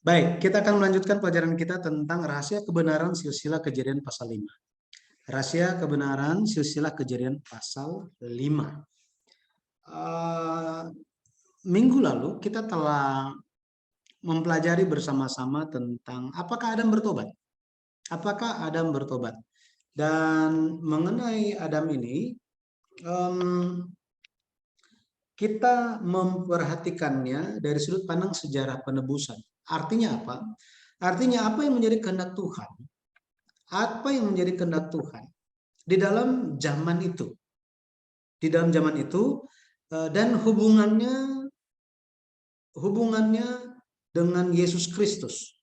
Baik, kita akan melanjutkan pelajaran kita tentang rahasia kebenaran silsilah kejadian pasal 5. Rahasia kebenaran silsilah kejadian pasal 5. Minggu lalu kita telah mempelajari bersama-sama tentang apakah Adam bertobat. Apakah Adam bertobat? Dan mengenai Adam ini, kita memperhatikannya dari sudut pandang sejarah penebusan. Artinya apa? Artinya apa yang menjadi kehendak Tuhan? Apa yang menjadi kehendak Tuhan di dalam zaman itu? Di dalam zaman itu dan hubungannya dengan Yesus Kristus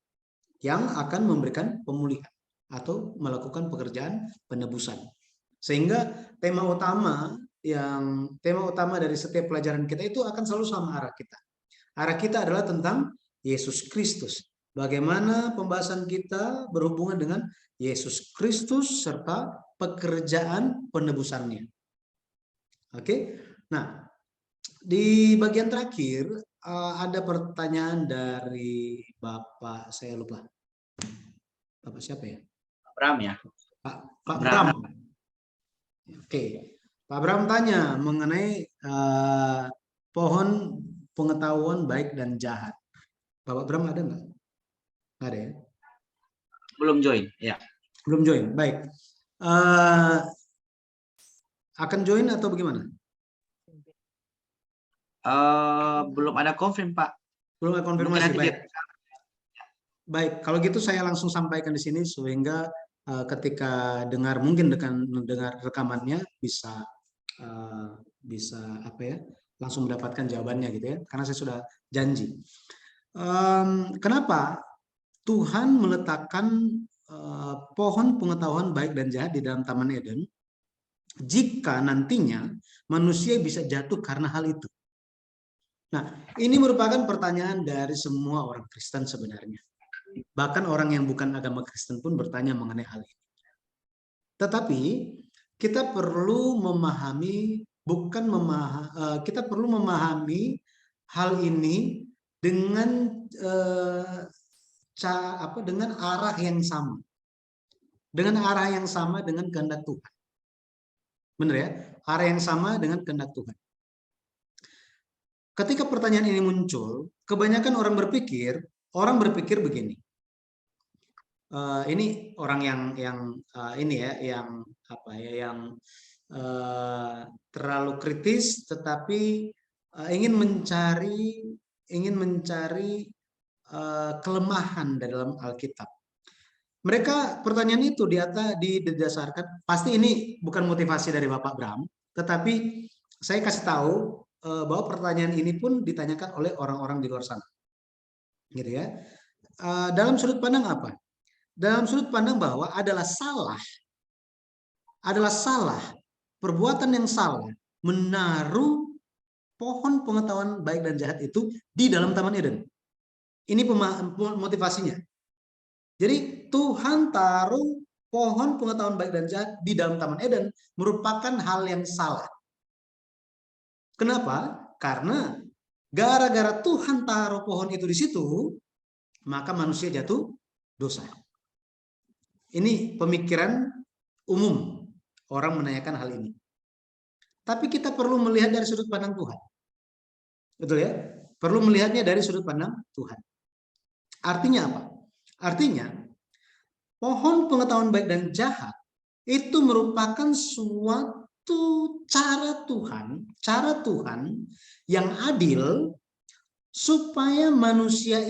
yang akan memberikan pemulihan atau melakukan pekerjaan penebusan. Sehingga tema utama dari setiap pelajaran kita itu akan selalu sama arah kita. Arah kita adalah tentang Yesus Kristus. Bagaimana pembahasan kita berhubungan dengan Yesus Kristus serta pekerjaan penebusannya. Oke. Nah, di bagian terakhir ada pertanyaan dari Bapak, saya lupa. Bapak siapa ya? Pak Bram ya. Pak Bram. Oke. Pak Bram tanya mengenai pohon pengetahuan baik dan jahat. Bapak Bram ada nggak? Nggak ada ya? Belum join, ya. Belum join, baik. Akan join atau bagaimana? Belum ada confirm, Pak. Belum ada konfirmasi, baik. Baik, kalau gitu saya langsung sampaikan di sini sehingga ketika mungkin dengar rekamannya bisa apa ya, langsung mendapatkan jawabannya gitu ya, karena saya sudah janji. Kenapa Tuhan meletakkan pohon pengetahuan baik dan jahat di dalam Taman Eden jika nantinya manusia bisa jatuh karena hal itu? Nah, ini merupakan pertanyaan dari semua orang Kristen sebenarnya. Bahkan orang yang bukan agama Kristen pun bertanya mengenai hal ini. Tetapi kita perlu memahami, kita perlu memahami hal ini dengan dengan arah yang sama. Dengan arah yang sama dengan kehendak Tuhan. Benar ya? Arah yang sama dengan kehendak Tuhan. Ketika pertanyaan ini muncul, kebanyakan orang berpikir begini. Ini orang yang terlalu kritis, tetapi ingin mencari kelemahan dalam Alkitab. Pertanyaan itu didasarkan, pasti ini bukan motivasi dari Bapak Bram, tetapi saya kasih tahu bahwa pertanyaan ini pun ditanyakan oleh orang-orang di luar sana, gitu ya. Dalam sudut pandang apa? Dalam sudut pandang bahwa adalah salah, perbuatan yang salah menaruh pohon pengetahuan baik dan jahat itu di dalam Taman Eden. Ini motivasinya. Jadi Tuhan taruh pohon pengetahuan baik dan jahat di dalam Taman Eden merupakan hal yang salah. Kenapa? Karena gara-gara Tuhan taruh pohon itu di situ, maka manusia jatuh dosa. Ini pemikiran umum orang menanyakan hal ini. Tapi kita perlu melihat dari sudut pandang Tuhan. Betul ya? Perlu melihatnya dari sudut pandang Tuhan. Artinya apa? Artinya, pohon pengetahuan baik dan jahat itu merupakan suatu cara Tuhan yang adil supaya manusia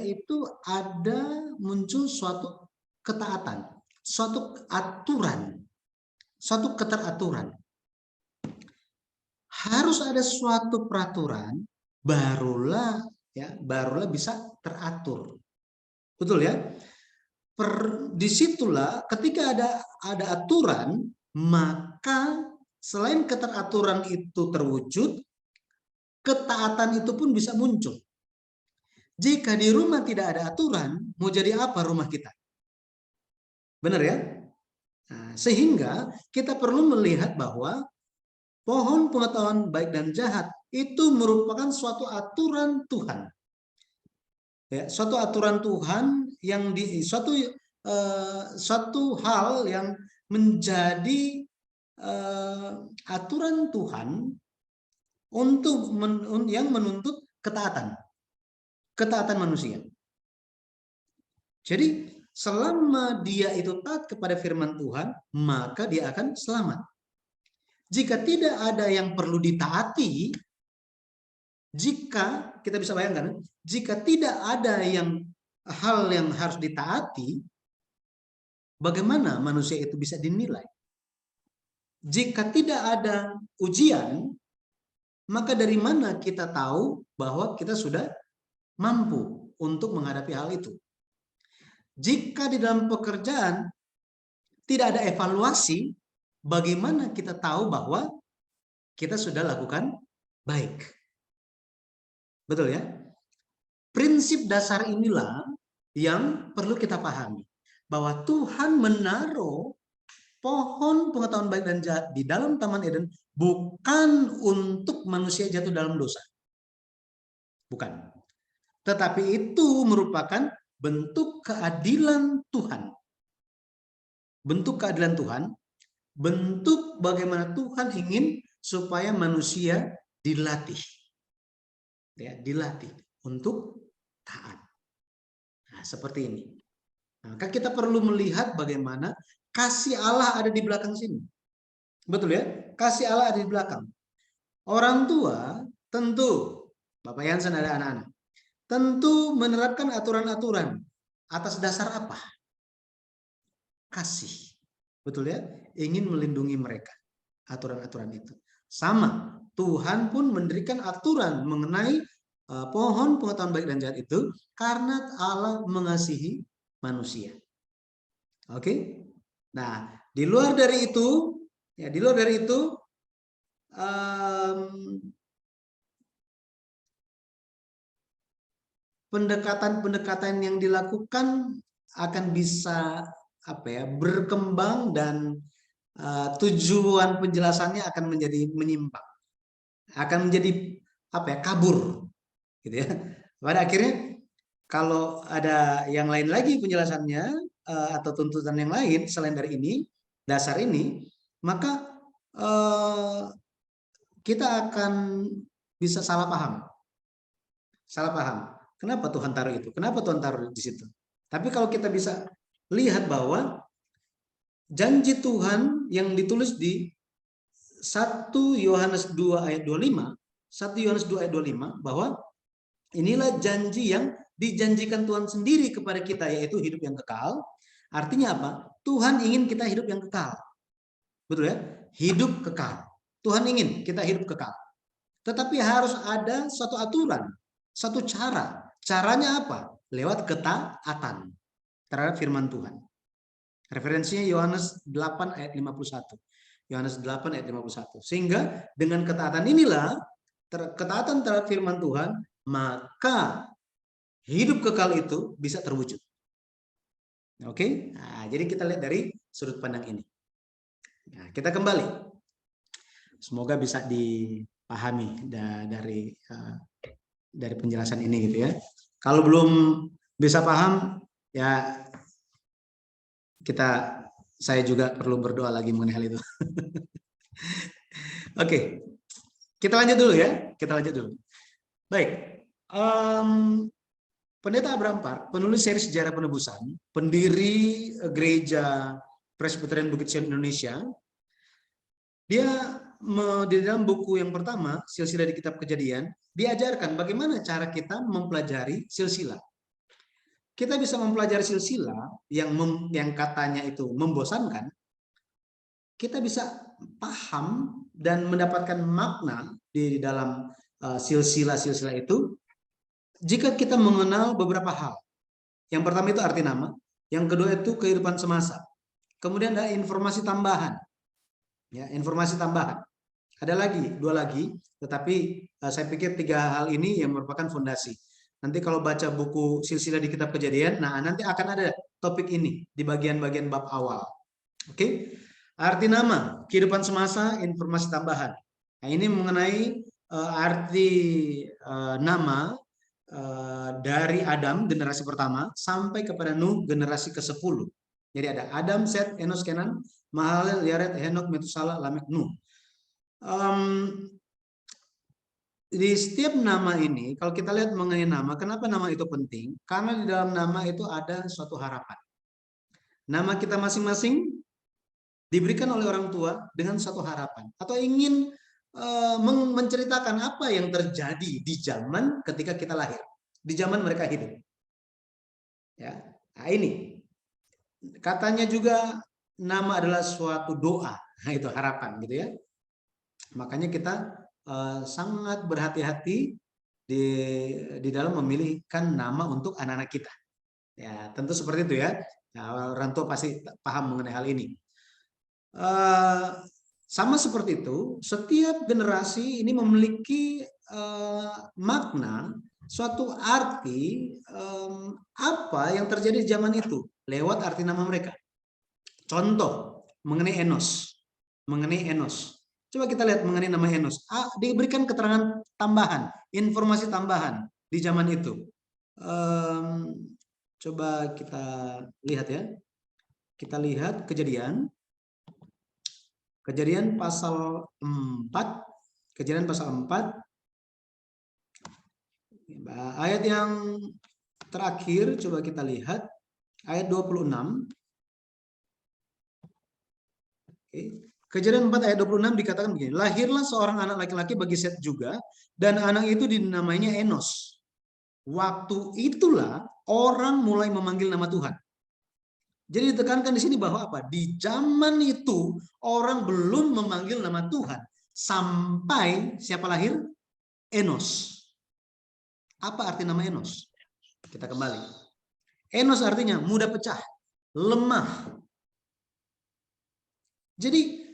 itu ada muncul suatu ketaatan, suatu aturan, suatu keteraturan. Harus ada suatu peraturan, barulah bisa teratur. Betul ya? Disitulah ketika ada aturan, maka selain keteraturan itu terwujud, ketaatan itu pun bisa muncul. Jika di rumah tidak ada aturan, mau jadi apa rumah kita? Benar ya? Nah, sehingga kita perlu melihat bahwa pohon pengetahuan baik dan jahat itu merupakan suatu aturan Tuhan. Ya, suatu aturan Tuhan yang suatu hal yang menjadi aturan Tuhan untuk yang menuntut ketaatan manusia. Jadi selama dia itu taat kepada firman Tuhan, maka dia akan selamat. Jika tidak ada yang perlu ditaati, jika kita bisa bayangkan, jika tidak ada hal yang harus ditaati, bagaimana manusia itu bisa dinilai? Jika tidak ada ujian, maka dari mana kita tahu bahwa kita sudah mampu untuk menghadapi hal itu? Jika di dalam pekerjaan tidak ada evaluasi, bagaimana kita tahu bahwa kita sudah lakukan baik? Betul ya? Prinsip dasar inilah yang perlu kita pahami. Bahwa Tuhan menaruh pohon pengetahuan baik dan jahat di dalam Taman Eden bukan untuk manusia jatuh dalam dosa. Bukan. Tetapi itu merupakan bentuk keadilan Tuhan. Bentuk keadilan Tuhan, bentuk bagaimana Tuhan ingin supaya manusia dilatih. Ya, dilatih untuk taat. Nah, seperti ini. Maka kita perlu melihat bagaimana kasih Allah ada di belakang sini. Betul ya? Kasih Allah ada di belakang. Orang tua tentu, Bapak Yansen ada anak-anak, tentu menerapkan aturan-aturan atas dasar apa? Kasih. Betul ya? Ingin melindungi mereka. Aturan-aturan itu. Sama, Tuhan pun mendirikan aturan mengenai pohon pengetahuan baik dan jahat itu karena Allah mengasihi manusia. Oke? Nah, di luar dari itu, ya di luar dari itu pendekatan-pendekatan yang dilakukan akan bisa berkembang dan tujuan penjelasannya akan menjadi menyimpang, akan menjadi kabur, gitu ya. Pada akhirnya kalau ada yang lain lagi penjelasannya atau tuntutan yang lain selain dari ini, dasar ini, maka kita akan bisa salah paham. Salah paham. Kenapa Tuhan taruh itu? Kenapa Tuhan taruh di situ? Tapi kalau kita bisa lihat bahwa janji Tuhan yang ditulis di 1 Yohanes 2 ayat 25, 1 Yohanes 2 ayat 25 bahwa inilah janji yang dijanjikan Tuhan sendiri kepada kita, yaitu hidup yang kekal. Artinya apa? Tuhan ingin kita hidup yang kekal. Betul ya? Hidup kekal. Tuhan ingin kita hidup kekal. Tetapi harus ada satu aturan, satu cara. Caranya apa? Lewat ketaatan terhadap firman Tuhan. Referensinya Yohanes 8 ayat 51. Yohanes 8 ayat 51. Sehingga dengan ketaatan inilah, ketaatan terhadap firman Tuhan, maka hidup kekal itu bisa terwujud. Oke? Nah, jadi kita lihat dari sudut pandang ini. Nah, kita kembali. Semoga bisa dipahami dari penjelasan ini gitu ya. Kalau belum bisa paham, ya saya juga perlu berdoa lagi mengenai hal itu. Oke, kita lanjut dulu ya. Kita lanjut dulu. Baik, Pendeta Abraham Park, penulis seri Sejarah Penebusan, pendiri Gereja Presbyterian Bukit Sion Indonesia, dia di dalam buku yang pertama, Silsilah di Kitab Kejadian, diajarkan bagaimana cara kita mempelajari silsilah. Kita bisa mempelajari silsilah yang katanya itu membosankan, kita bisa paham dan mendapatkan makna di dalam silsilah-silsilah itu jika kita mengenal beberapa hal. Yang pertama itu arti nama, yang kedua itu kehidupan semasa. Kemudian ada informasi tambahan. Ya, informasi tambahan. Ada lagi, 2 lagi, tetapi saya pikir 3 hal ini yang merupakan fondasi. Nanti kalau baca buku Silsilah di Kitab Kejadian, nah nanti akan ada topik ini di bagian-bagian bab awal. Oke? Arti nama, kehidupan semasa, informasi tambahan. Nah, ini mengenai arti nama dari Adam generasi pertama sampai kepada Nuh generasi ke-10. Jadi ada Adam, Set, Enos, Kenan, Mahalalel, Yared, Henok, Metusala, Lamek, Nuh. Di setiap nama ini, kalau kita lihat mengenai nama, kenapa nama itu penting? Karena di dalam nama itu ada suatu harapan. Nama kita masing-masing diberikan oleh orang tua dengan suatu harapan atau ingin menceritakan apa yang terjadi di zaman ketika kita lahir, di zaman mereka hidup. Ya, nah ini katanya juga nama adalah suatu doa, nah itu harapan gitu ya. Makanya kita sangat berhati-hati di dalam memilihkan nama untuk anak-anak kita. Ya, tentu seperti itu ya. Nah, orang tua pasti paham mengenai hal ini. Sama seperti itu, setiap generasi ini memiliki makna, suatu arti apa yang terjadi di zaman itu lewat arti nama mereka. Contoh mengenai Enos, Coba kita lihat mengenai nama Enos. Diberikan keterangan tambahan, informasi tambahan di zaman itu. Coba kita lihat ya. Kita lihat Kejadian pasal 4. Kejadian pasal 4. Ayat yang terakhir coba kita lihat. Ayat 26. Oke. Kejadian 4 ayat 26 dikatakan begini. Lahirlah seorang anak laki-laki bagi Set juga. Dan anak itu dinamainya Enos. Waktu itulah orang mulai memanggil nama Tuhan. Jadi ditekankan di sini bahwa apa? Di zaman itu orang belum memanggil nama Tuhan sampai siapa lahir? Enos. Apa arti nama Enos? Kita kembali. Enos artinya mudah pecah, lemah. Jadi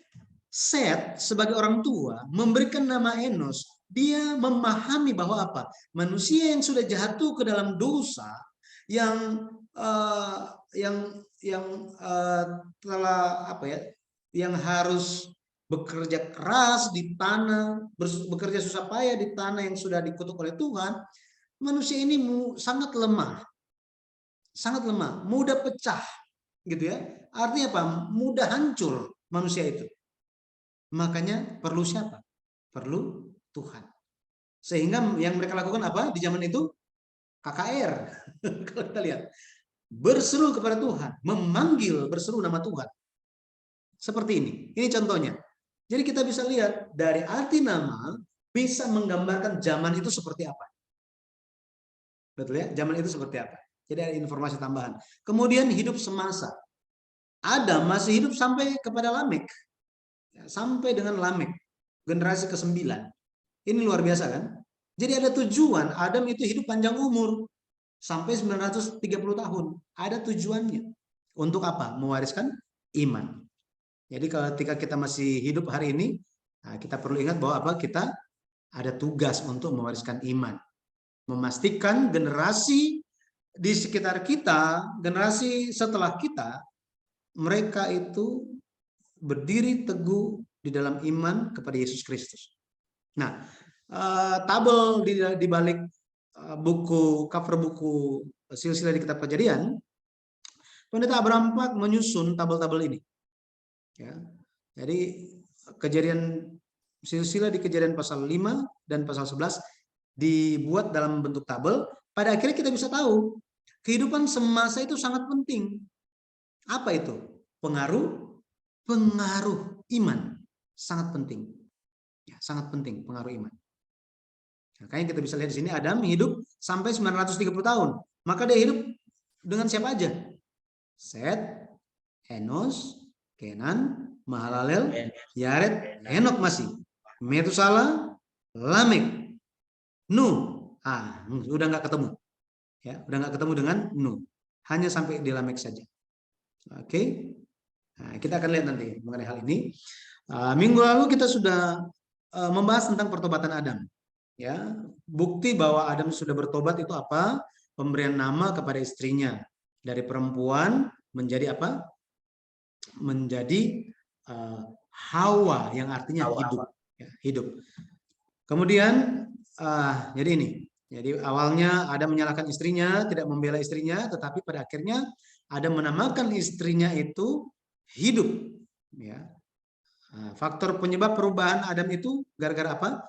Set sebagai orang tua memberikan nama Enos, dia memahami bahwa apa? Manusia yang sudah jatuh ke dalam dosa, yang telah apa ya, yang harus bekerja keras di tanah, bekerja susah payah di tanah yang sudah dikutuk oleh Tuhan, manusia ini sangat lemah, mudah pecah, gitu ya. Artinya apa? Mudah hancur manusia itu. Makanya perlu siapa? Perlu Tuhan. Sehingga yang mereka lakukan apa di zaman itu? KKR. Kalau kita lihat, berseru kepada Tuhan, memanggil, berseru nama Tuhan. Seperti ini. Ini contohnya. Jadi kita bisa lihat dari arti nama bisa menggambarkan zaman itu seperti apa. Betul ya? Zaman itu seperti apa. Jadi ada informasi tambahan. Kemudian hidup semasa. Adam masih hidup sampai kepada Lamek. Sampai dengan Lamek. Generasi ke-9. Ini luar biasa kan? Jadi ada tujuan Adam itu hidup panjang umur. Sampai 930 tahun. Ada tujuannya. Untuk apa? Mewariskan iman. Jadi ketika kita masih hidup hari ini, kita perlu ingat bahwa apa? Kita ada tugas untuk mewariskan iman. Memastikan generasi di sekitar kita, generasi setelah kita, mereka itu berdiri teguh di dalam iman kepada Yesus Kristus. Nah, tabel di balik cover buku silsilah di Kitab Kejadian, Pendeta Abraham Pak menyusun tabel-tabel ini. Ya. Jadi silsilah di Kejadian pasal 5 dan pasal 11 dibuat dalam bentuk tabel. Pada akhirnya kita bisa tahu kehidupan semasa itu sangat penting. Apa itu? Pengaruh iman. Sangat penting. Ya, sangat penting pengaruh iman. Makanya kita bisa lihat di sini Adam hidup sampai 930 tahun. Maka dia hidup dengan siapa aja? Set, Enos, Kenan, Mahalalel, Yared, Henok masih. Metusala, Lamek, Nuh. Udah nggak ketemu. Ya, udah nggak ketemu dengan Nuh. Hanya sampai di Lamek saja. Oke. Nah, kita akan lihat nanti mengenai hal ini. Minggu lalu kita sudah membahas tentang pertobatan Adam. Ya, bukti bahwa Adam sudah bertobat itu apa? Pemberian nama kepada istrinya. Dari perempuan menjadi apa? Menjadi Hawa yang artinya hidup. ya, hidup. Kemudian jadi ini, jadi awalnya Adam menyalahkan istrinya, tidak membela istrinya, tetapi pada akhirnya Adam menamakan istrinya itu hidup. Ya. Faktor penyebab perubahan Adam itu gara-gara apa?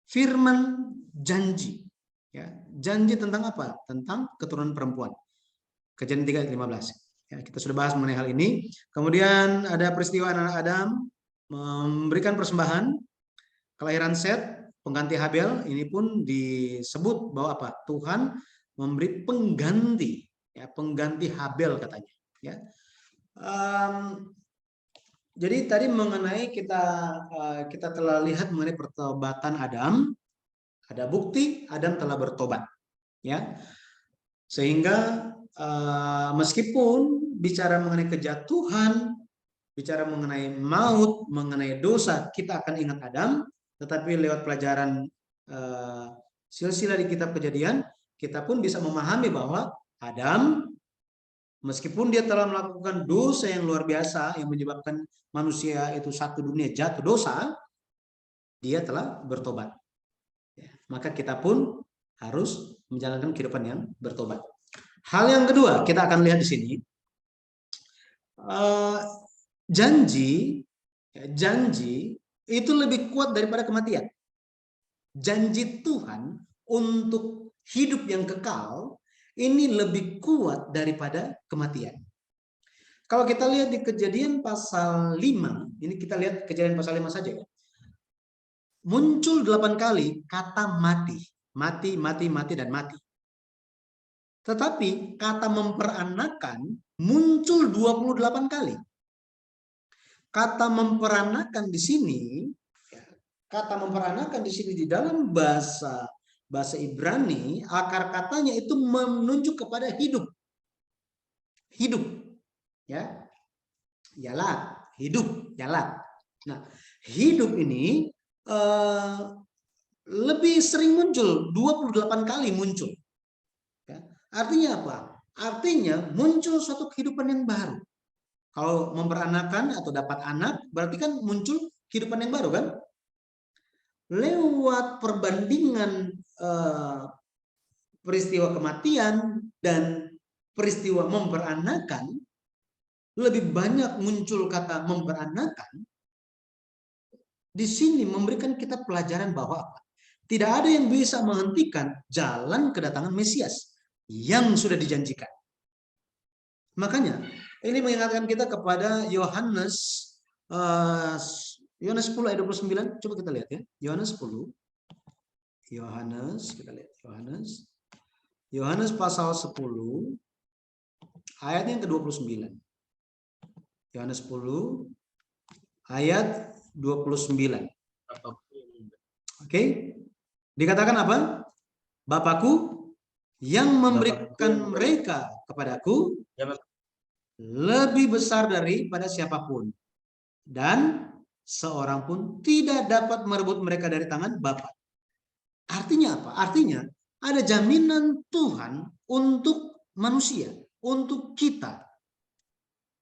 Firman janji. Ya, janji tentang apa? Tentang keturunan perempuan. Kejadian 3 ayat 15. Ya, kita sudah bahas mengenai hal ini. Kemudian ada peristiwa anak Adam memberikan persembahan, kelahiran Set, pengganti Habel. Ini pun disebut bahwa apa? Tuhan memberi pengganti, ya, pengganti Habel katanya. Ya. Jadi tadi mengenai kita telah lihat mengenai pertobatan Adam. Ada bukti Adam telah bertobat, ya. Sehingga meskipun bicara mengenai kejatuhan, bicara mengenai maut, mengenai dosa, kita akan ingat Adam, tetapi lewat pelajaran silsilah di kitab Kejadian, kita pun bisa memahami bahwa Adam, meskipun dia telah melakukan dosa yang luar biasa yang menyebabkan manusia itu satu dunia jatuh dosa, dia telah bertobat. Maka kita pun harus menjalankan kehidupan yang bertobat. Hal yang kedua, kita akan lihat di sini, janji itu lebih kuat daripada kematian. Janji Tuhan untuk hidup yang kekal ini lebih kuat daripada kematian. Kalau kita lihat di Kejadian pasal 5, ini kita lihat Kejadian pasal 5 saja ya. Muncul 8 kali kata mati, dan mati. Tetapi kata memperanakan muncul 28 kali. Kata memperanakan di sini, kata memperanakan di sini di dalam bahasa Ibrani, akar katanya itu menunjuk kepada hidup. Hidup. Ya. Yalat, hidup, yalat. Nah, hidup ini lebih sering muncul, 28 kali muncul. Ya. Artinya apa? Artinya muncul suatu kehidupan yang baru. Kalau memperanakan atau dapat anak, berarti kan muncul kehidupan yang baru kan? Lewat perbandingan peristiwa kematian dan peristiwa memperanakan, lebih banyak muncul kata memperanakan. Di sini memberikan kita pelajaran bahwa tidak ada yang bisa menghentikan jalan kedatangan Mesias yang sudah dijanjikan. Makanya ini mengingatkan kita kepada Yohanes 10 ayat 29. Coba kita lihat ya. Yohanes 10. Kita lihat Yohanes pasal 10 ayat yang ke-29. Yohanes 10 ayat 29. Oke. Dikatakan apa? Bapakku yang memberikan mereka kepadaku lebih besar daripada siapapun. Dan seorang pun tidak dapat merebut mereka dari tangan Bapa. Artinya apa? Artinya ada jaminan Tuhan untuk manusia, untuk kita.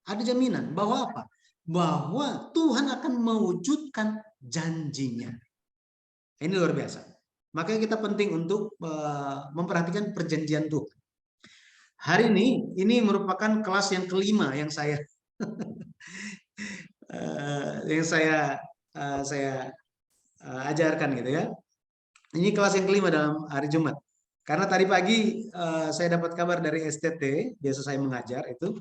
Ada jaminan bahwa apa? Bahwa Tuhan akan mewujudkan janjinya. Ini luar biasa. Makanya kita penting untuk memperhatikan perjanjian Tuhan. Hari ini merupakan kelas yang kelima yang saya ajarkan gitu ya. Ini kelas yang kelima dalam hari Jumat. Karena tadi pagi saya dapat kabar dari STT, biasa saya mengajar itu.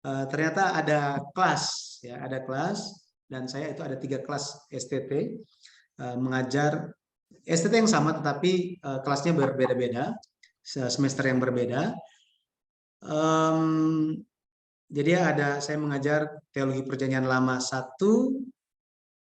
Ternyata ada kelas ya, ada kelas, dan saya itu ada 3 kelas STT mengajar STT yang sama tetapi kelasnya berbeda-beda, semester yang berbeda. Jadi saya mengajar teologi perjanjian lama 1,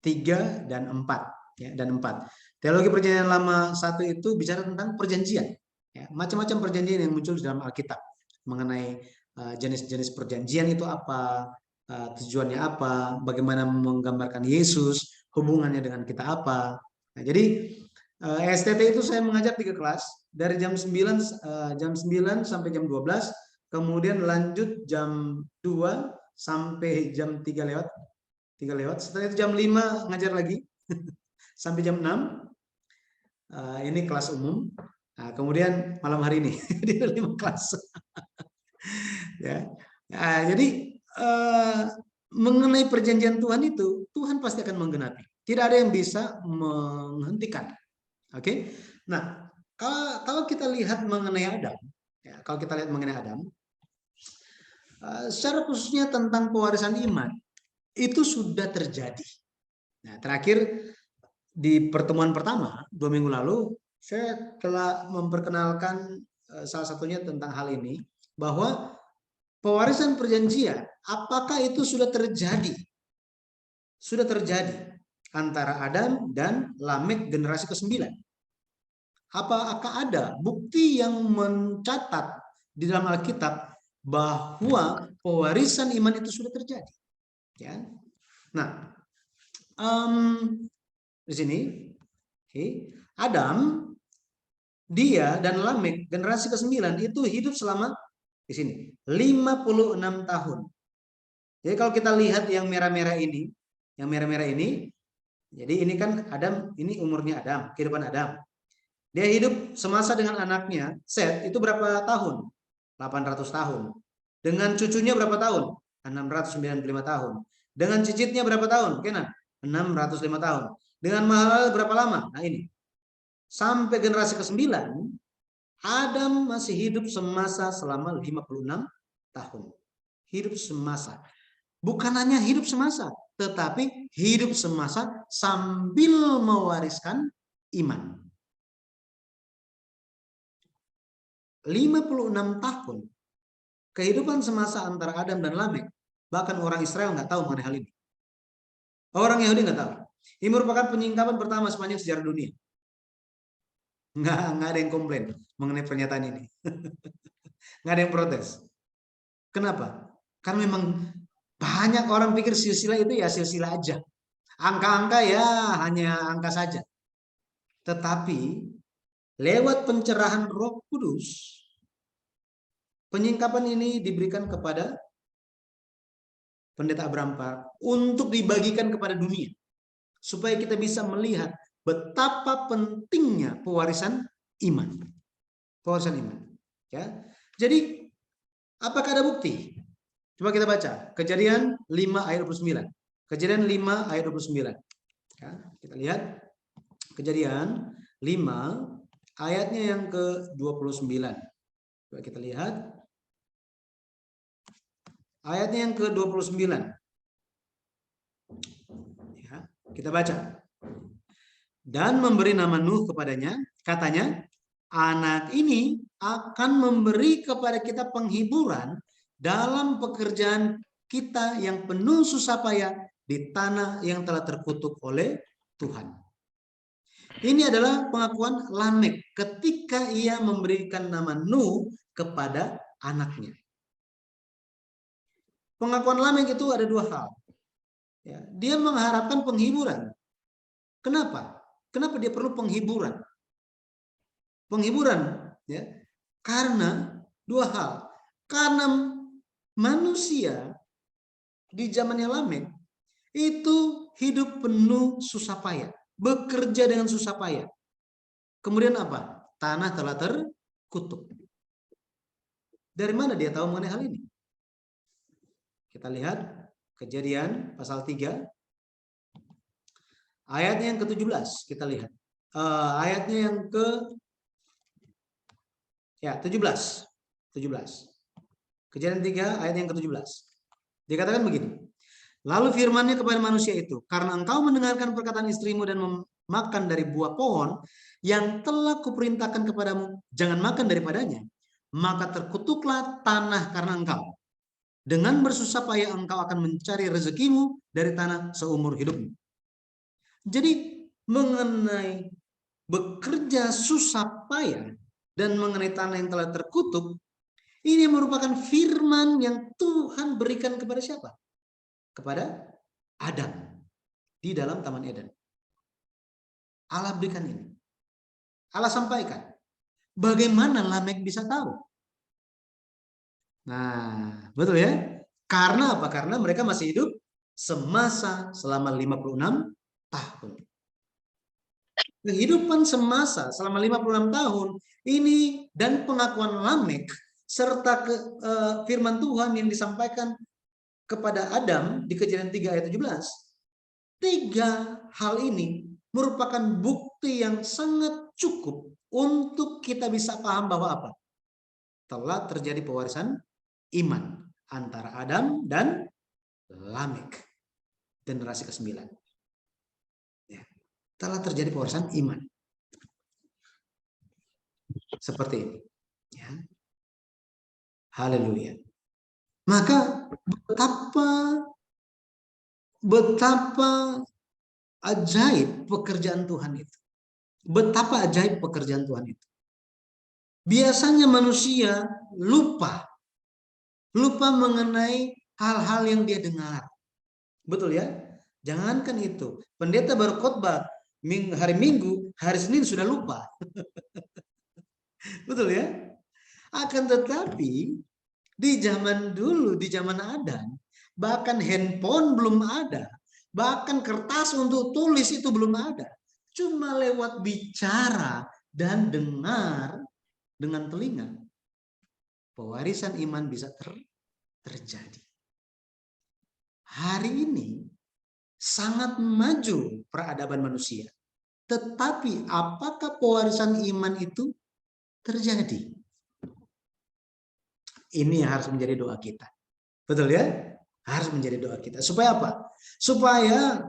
3 dan 4 ya, dan 4. Teologi perjanjian lama 1 itu bicara tentang perjanjian ya, macam-macam perjanjian yang muncul di dalam Alkitab mengenai jenis-jenis perjanjian itu apa, tujuannya apa, bagaimana menggambarkan Yesus, hubungannya dengan kita apa. Nah, jadi STT itu saya mengajar 3 kelas dari jam 9 sampai jam 12, kemudian lanjut jam 2 sampai jam 3 lewat. Setelah itu jam 5 ngajar lagi. sampai jam 6. Ini kelas umum. Nah, kemudian malam hari ini di 5 kelas. Ya. Nah, jadi mengenai perjanjian Tuhan itu, Tuhan pasti akan menggenapi. Tidak ada yang bisa menghentikan. Oke. Nah, kalau kita lihat mengenai Adam, ya, kalau kita lihat mengenai Adam, secara khususnya tentang pewarisan iman, itu sudah terjadi. Nah, terakhir di pertemuan pertama 2 minggu lalu, saya telah memperkenalkan salah satunya tentang hal ini, bahwa pewarisan perjanjian, apakah itu sudah terjadi? Sudah terjadi antara Adam dan Lamek generasi ke-9. Apakah ada bukti yang mencatat di dalam Alkitab bahwa pewarisan iman itu sudah terjadi? Ya. Nah, di sini Adam, dia dan Lamek generasi ke-9 itu hidup selama di sini 56 tahun. Jadi kalau kita lihat yang merah-merah ini, jadi ini kan Adam, ini umurnya Adam, kehidupan Adam. Dia hidup semasa dengan anaknya Set itu berapa tahun? 800 tahun. Dengan cucunya berapa tahun? 695 tahun. Dengan cicitnya berapa tahun? Kenan? 605 tahun. Dengan Mahalalel berapa lama? Nah ini. Sampai generasi ke-9, Adam masih hidup semasa selama 56 tahun. Hidup semasa. Bukan hanya hidup semasa, tetapi hidup semasa sambil mewariskan iman. 56 tahun. Kehidupan semasa antara Adam dan Lamek. Bahkan orang Israel nggak tahu mengenai hal ini. Orang Yahudi nggak tahu. Ini merupakan penyingkapan pertama sepanjang sejarah dunia. Nggak ada yang komplain mengenai pernyataan ini. Nggak ada yang protes. Kenapa? Karena memang banyak orang pikir silsilah itu ya silsilah aja. Angka-angka ya hanya angka saja. Tetapi lewat pencerahan Roh Kudus, penyingkapan ini diberikan kepada Pendeta Abraham Park untuk dibagikan kepada dunia. Supaya kita bisa melihat betapa pentingnya pewarisan iman. Pewarisan iman. Ya. Jadi, apakah ada bukti? Coba kita baca. Kejadian 5 ayat 29. Kejadian 5 ayat 29. Ya, kita lihat. Kejadian 5 ayatnya yang ke-29. Coba kita lihat. Ayatnya yang ke-29. Ya, kita baca. Dan memberi nama Nuh kepadanya, katanya, anak ini akan memberi kepada kita penghiburan dalam pekerjaan kita yang penuh susah payah di tanah yang telah terkutuk oleh Tuhan. Ini adalah pengakuan Lamek ketika ia memberikan nama Nuh kepada anaknya. Pengakuan Lamek itu ada 2 hal. Ya, dia mengharapkan penghiburan. Kenapa? Kenapa dia perlu penghiburan? Penghiburan, ya, karena 2 hal. Karena manusia di zamannya Lamek itu hidup penuh susah payah, bekerja dengan susah payah. Kemudian apa? Tanah telah terkutuk. Dari mana dia tahu mengenai hal ini? Kita lihat Kejadian pasal 3 ayatnya yang ke-17. Kita lihat ayatnya yang ke 17. Kejadian 3 ayat yang ke-17. Dikatakan begini. Lalu firman-Nya kepada manusia itu, karena engkau mendengarkan perkataan istrimu dan memakan dari buah pohon yang telah kuperintahkan kepadamu, jangan makan daripadanya, maka terkutuklah tanah karena engkau. Dengan bersusah payah engkau akan mencari rezekimu dari tanah seumur hidupmu. Jadi mengenai bekerja susah payah dan mengenai tanah yang telah terkutuk, ini merupakan firman yang Tuhan berikan kepada siapa? Kepada Adam di dalam Taman Eden. Allah berikan ini. Allah sampaikan. Bagaimana Lamek bisa tahu? Nah, betul ya? Karena apa? Karena mereka masih hidup semasa selama 56 tahun. kehidupan semasa selama 56 tahun ini dan pengakuan Lamek serta firman Tuhan yang disampaikan kepada Adam di Kejadian 3 ayat 17. Tiga hal ini merupakan bukti yang sangat cukup untuk kita bisa paham bahwa apa? Telah terjadi pewarisan iman antara Adam dan Lamek, generasi ke-9. Ya, telah terjadi pewarisan iman. Seperti ini. Ya. Haleluya. Maka betapa ajaib pekerjaan Tuhan itu. Betapa ajaib pekerjaan Tuhan itu. Biasanya manusia lupa mengenai hal-hal yang dia dengar. Betul ya? Jangankan itu. Pendeta baru khotbah hari Minggu, hari Senin sudah lupa. Betul ya? Akan tetapi di zaman dulu, di zaman Adam, bahkan handphone belum ada, bahkan kertas untuk tulis itu belum ada. Cuma lewat bicara dan dengar dengan telinga, pewarisan iman bisa terjadi. Hari ini sangat maju peradaban manusia. Tetapi apakah pewarisan iman itu terjadi? Ini yang harus menjadi doa kita. Betul ya? Harus menjadi doa kita. Supaya apa? Supaya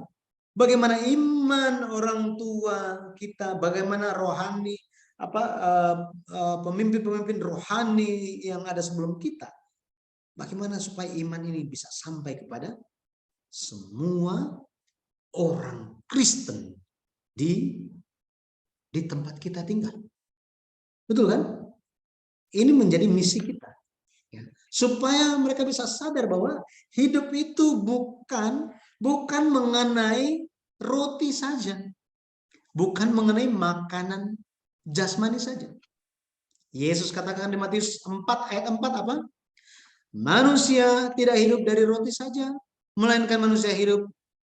bagaimana iman orang tua kita, bagaimana rohani, pemimpin-pemimpin rohani yang ada sebelum kita. Bagaimana supaya iman ini bisa sampai kepada semua orang Kristen di tempat kita tinggal. Betul kan? Ini menjadi misi kita. Ya. Supaya mereka bisa sadar bahwa hidup itu bukan mengenai roti saja. Bukan mengenai makanan jasmani saja. Yesus katakan di Matius 4 ayat 4 apa? Manusia tidak hidup dari roti saja, melainkan manusia hidup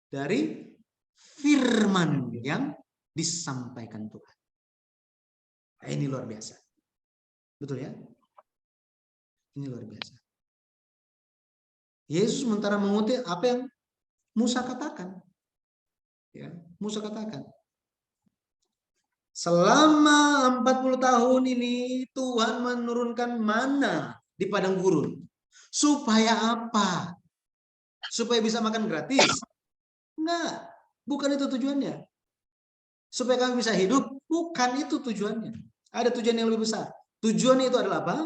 dari firman yang disampaikan Tuhan. Nah, ini luar biasa. Betul ya? Ini luar biasa. Yesus sementara mengutip apa yang Musa katakan. Ya, Musa katakan. Selama 40 tahun ini Tuhan menurunkan mana di padang gurun. Supaya apa? Supaya bisa makan gratis? Enggak, bukan itu tujuannya. Supaya kami bisa hidup, bukan itu tujuannya. Ada tujuan yang lebih besar. Tujuannya itu adalah apa?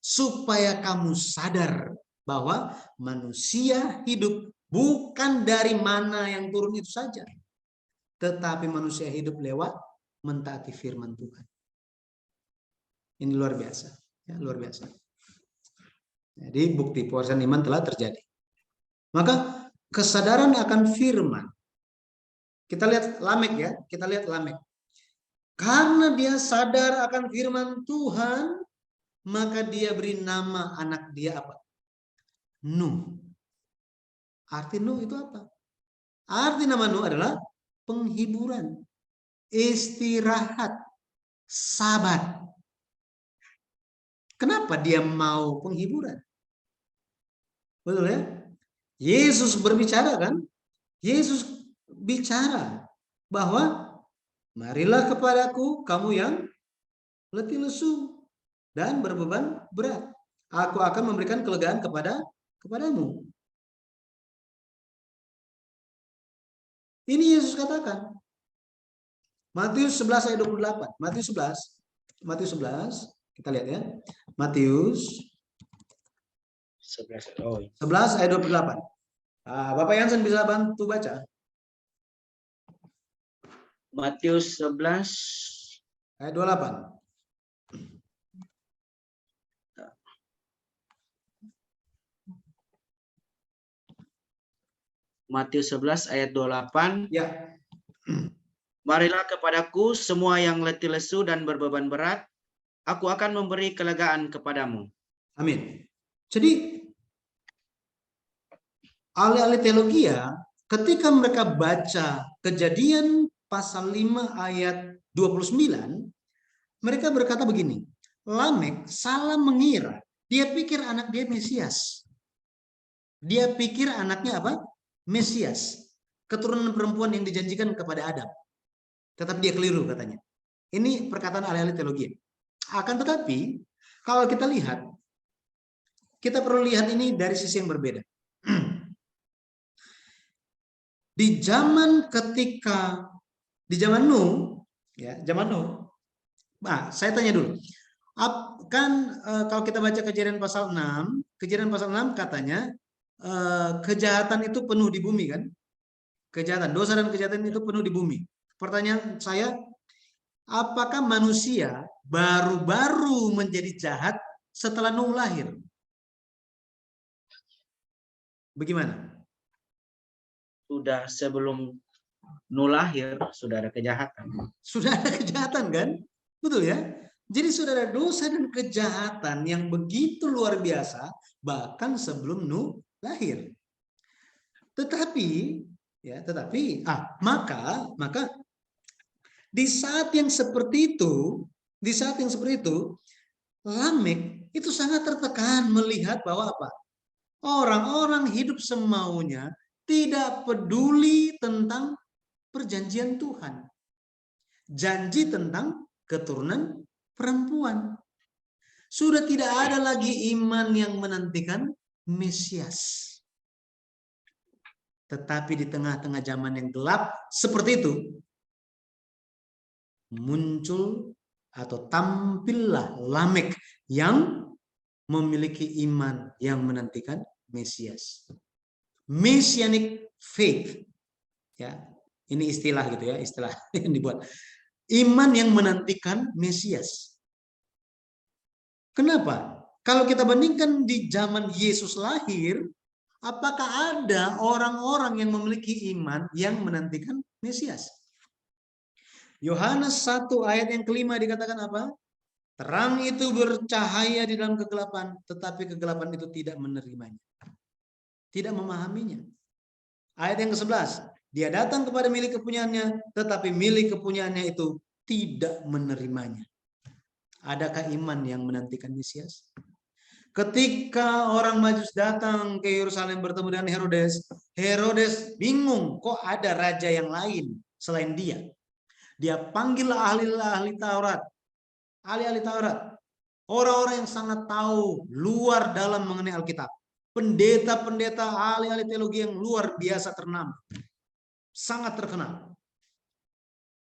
Supaya kamu sadar bahwa manusia hidup bukan dari mana yang turun itu saja. Tetapi manusia hidup lewat mentaati firman Tuhan. Ini luar biasa. Ya, luar biasa. Jadi bukti pewarisan iman telah terjadi. Maka kesadaran akan firman. Kita lihat Lamek ya. Kita lihat Lamek. Karena dia sadar akan firman Tuhan, maka dia beri nama anak dia apa? Nuh. Arti Nuh itu apa? Arti nama Nuh adalah penghiburan, istirahat, sabat. Kenapa dia mau penghiburan? Betul ya? Yesus berbicara kan? Yesus bicara bahwa marilah kepadaku kamu yang letih lesu dan berbeban berat. Aku akan memberikan kelegaan kepadamu. Ini Yesus katakan. Matius 11 ayat 28. Matius 11. Kita lihat ya. Matius 11 ayat 28. Bapak Yansen bisa bantu baca? Matius 11 ayat 28. Matius 11 ayat 28. Ya. Marilah kepadaku semua yang letih lesu dan berbeban berat, aku akan memberi kelegaan kepadamu. Amin. Jadi ahli-ahli teologi ya, ketika mereka baca Kejadian pasal 5 ayat 29, mereka berkata begini, Lamek salah mengira, dia pikir anak dia Mesias. Dia pikir anaknya apa? Mesias. Keturunan perempuan yang dijanjikan kepada Adam. Tetapi dia keliru katanya. Ini perkataan ahli-ahli teologi. Akan tetapi, kalau kita lihat, kita perlu lihat ini dari sisi yang berbeda. Di zaman Nuh, ya, zaman Nuh. Nah, saya tanya dulu. Kalau kita baca Kejadian pasal 6, Kejadian pasal 6 katanya kejahatan itu penuh di bumi kan? Kejahatan, dosa dan kejahatan itu penuh di bumi. Pertanyaan saya, apakah manusia baru-baru menjadi jahat setelah Nuh lahir? Bagaimana? Sudah sebelum Nuh lahir, sudah ada kejahatan. Sudah ada kejahatan kan? Betul ya? Jadi sudah ada dosa dan kejahatan yang begitu luar biasa bahkan sebelum Nuh lahir. Tetapi maka di saat yang seperti itu, Lamek itu sangat tertekan melihat bahwa apa? Orang-orang hidup semaunya, tidak peduli tentang perjanjian Tuhan. Janji tentang keturunan perempuan. Sudah tidak ada lagi iman yang menantikan Mesias. Tetapi di tengah-tengah zaman yang gelap seperti itu, muncul atau tampillah Lamek yang memiliki iman yang menantikan Mesias. Messianic faith. Ya, ini istilah gitu ya, istilah yang dibuat. Iman yang menantikan Mesias. Kenapa? Kalau kita bandingkan di zaman Yesus lahir, apakah ada orang-orang yang memiliki iman yang menantikan Mesias? Yohanes 1 ayat yang kelima dikatakan apa? Terang itu bercahaya di dalam kegelapan, tetapi kegelapan itu tidak menerimanya. Tidak memahaminya. Ayat yang ke-11, dia datang kepada milik kepunyaannya, tetapi milik kepunyaannya itu tidak menerimanya. Adakah iman yang menantikan Mesias? Ketika orang Majus datang ke Yerusalem bertemu dengan Herodes, Herodes bingung, kok ada raja yang lain selain dia. Dia panggil ahli-ahli Taurat, ahli-ahli Taurat, orang-orang yang sangat tahu luar dalam mengenai Alkitab, pendeta-pendeta, ahli-ahli teologi yang luar biasa ternama, sangat terkenal.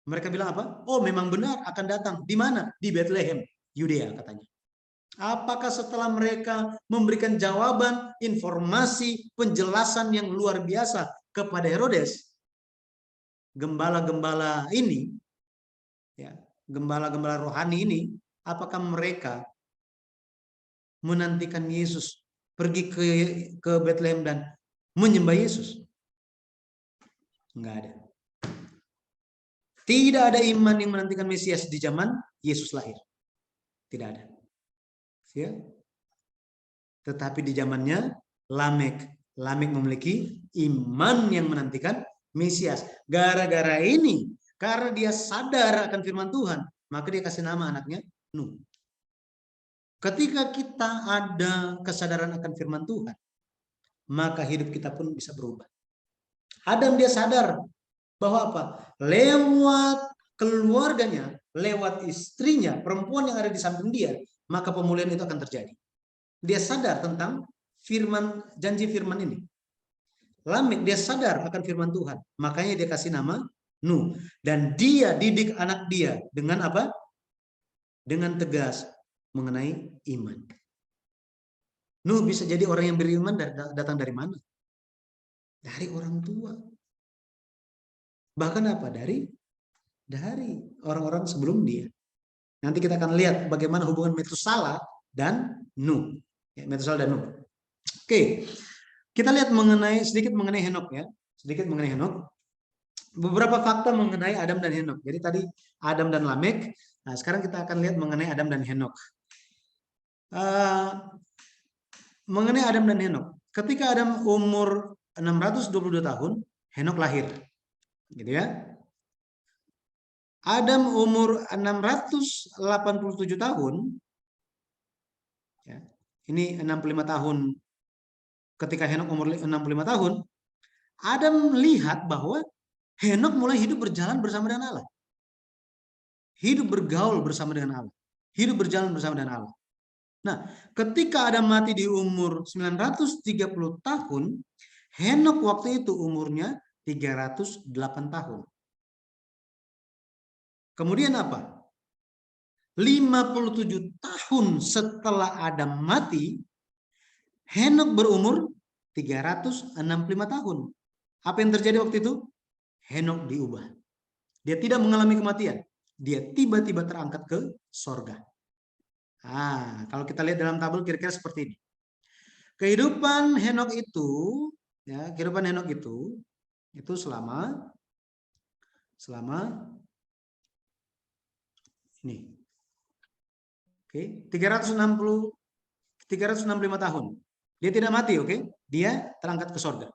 Mereka bilang apa? Oh, memang benar akan datang. Di mana? Di Bethlehem, Yudea katanya. Apakah setelah mereka memberikan jawaban, informasi, penjelasan yang luar biasa kepada Herodes, gembala-gembala ini, ya, gembala-gembala rohani ini, apakah mereka menantikan Yesus pergi ke Bethlehem dan menyembah Yesus? Enggak ada. Tidak ada iman yang menantikan Mesias di zaman Yesus lahir. Tidak ada. Ya. Tetapi di zamannya Lamek memiliki iman yang menantikan Mesias. Gara-gara ini, karena dia sadar akan firman Tuhan, maka dia kasih nama anaknya Nuh. Ketika kita ada kesadaran akan firman Tuhan, maka hidup kita pun bisa berubah. Adam dia sadar bahwa apa? Lewat keluarganya, lewat istrinya, perempuan yang ada di samping dia, maka pemulihan itu akan terjadi. Dia sadar tentang janji firman ini. Lamek dia sadar akan firman Tuhan, makanya dia kasih nama Nuh, dan dia didik anak dia dengan apa? Dengan tegas mengenai iman. Nuh bisa jadi orang yang beriman datang dari mana? Dari orang tua. Bahkan apa? Dari orang-orang sebelum dia. Nanti kita akan lihat bagaimana hubungan Metusala dan Nuh. Ya, Metusala dan Nuh. Oke, kita lihat sedikit mengenai Henok ya. Sedikit mengenai Henok. Beberapa fakta mengenai Adam dan Henok. Jadi tadi Adam dan Lamek. Nah, sekarang kita akan lihat mengenai Adam dan Henok. Mengenai Adam dan Henok. Ketika Adam umur 622 tahun, Henok lahir. Gitu ya. Adam umur 687 tahun. Ya, ini 65 tahun ketika Henok umur 65 tahun. Adam melihat bahwa Henok mulai hidup berjalan bersama dengan Allah. Hidup bergaul bersama dengan Allah. Hidup berjalan bersama dengan Allah. Nah, ketika Adam mati di umur 930 tahun, Henok waktu itu umurnya 308 tahun. Kemudian apa? 57 tahun setelah Adam mati, Henok berumur 365 tahun. Apa yang terjadi waktu itu? Henok diubah. Dia tidak mengalami kematian. Dia tiba-tiba terangkat ke sorga. Kalau kita lihat dalam tabel kira-kira seperti ini. Kehidupan Henok itu, ya, kehidupan Henok itu selama ini. Oke, 365 tahun. Dia tidak mati, oke? Dia terangkat ke sorga.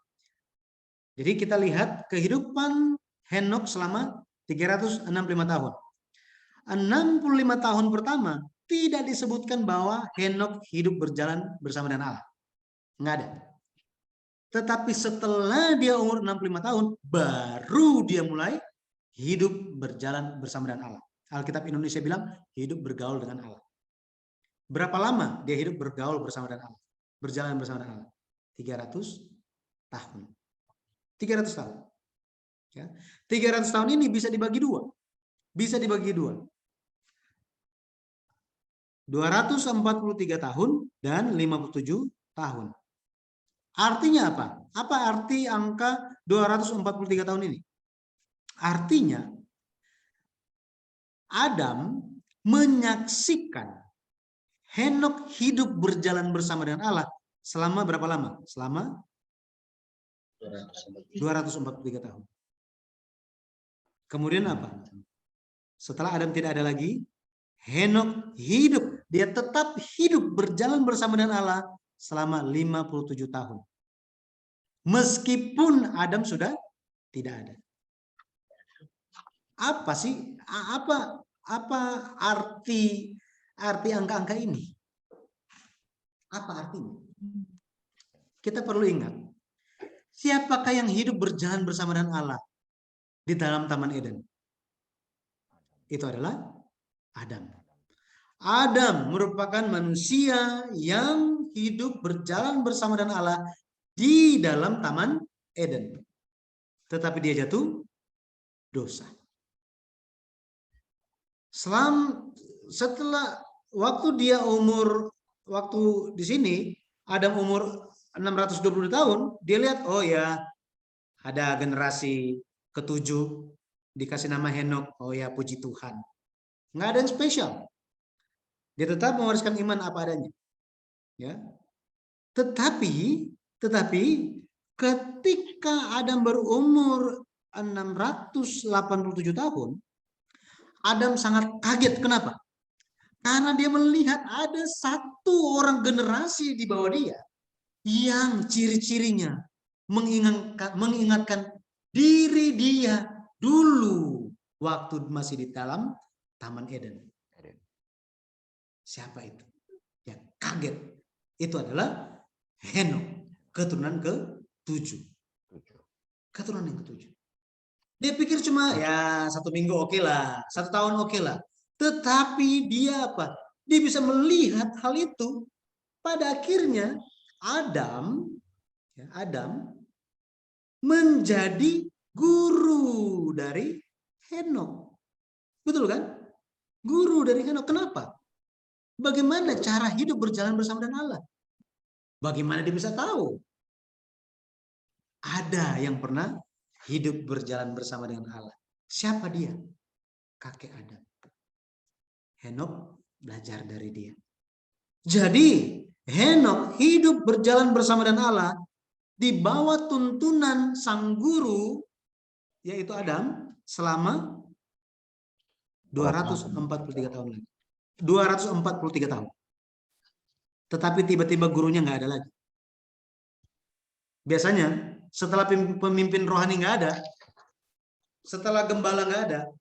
Jadi kita lihat kehidupan Henok selama 365 tahun. 65 tahun pertama tidak disebutkan bahwa Henok hidup berjalan bersama dengan Allah. Enggak ada. Tetapi setelah dia umur 65 tahun, baru dia mulai hidup berjalan bersama dengan Allah. Alkitab Indonesia bilang hidup bergaul dengan Allah. Berapa lama dia hidup bergaul bersama dengan Allah? Berjalan bersama dengan Allah? 300 tahun. 300 tahun. Ya. 300 tahun ini bisa dibagi dua. Bisa dibagi dua. 243 tahun dan 57 tahun. Artinya apa? Apa arti angka 243 tahun ini? Artinya Adam menyaksikan Henok hidup berjalan bersama dengan Allah selama berapa lama? Selama 243 tahun. Kemudian apa? Setelah Adam tidak ada lagi, Henok hidup. Dia tetap hidup berjalan bersama dengan Allah selama 57 tahun. Meskipun Adam sudah tidak ada. Apa sih? Apa arti angka-angka ini? Apa artinya? Kita perlu ingat, siapakah yang hidup berjalan bersama dengan Allah di dalam Taman Eden? Itu adalah Adam. Adam merupakan manusia yang hidup berjalan bersama dengan Allah di dalam Taman Eden. Tetapi dia jatuh dosa. Setelah waktu di sini Adam umur 620 tahun, dia lihat, oh ya, ada generasi ketujuh dikasih nama Henok. Oh ya, puji Tuhan. Nggak ada yang spesial. Dia tetap mewariskan iman apa adanya. Ya. Tetapi ketika Adam berumur 687 tahun, Adam sangat kaget. Kenapa? Karena dia melihat ada satu orang generasi di bawah dia yang ciri-cirinya mengingatkan diri dia dulu waktu masih di dalam Taman Eden. Siapa itu? Yang kaget. Itu adalah Henok, keturunan ke-7. Keturunan yang ke-7. Dia pikir cuma ya 1 minggu oke lah, 1 tahun oke lah. Tetapi dia apa? Dia bisa melihat hal itu. Pada akhirnya Adam menjadi guru dari Henok. Betul kan? Guru dari Henok. Kenapa? Bagaimana cara hidup berjalan bersama dengan Allah? Bagaimana dia bisa tahu? Ada yang pernah hidup berjalan bersama dengan Allah. Siapa dia? Kakek Adam. Henok belajar dari dia. Jadi Henok hidup berjalan bersama dengan Allah di bawah tuntunan sang guru, yaitu Adam, selama 243 tahun lagi. 243 tahun. Tetapi tiba-tiba gurunya nggak ada lagi. Biasanya setelah pemimpin rohani nggak ada, setelah gembala nggak ada,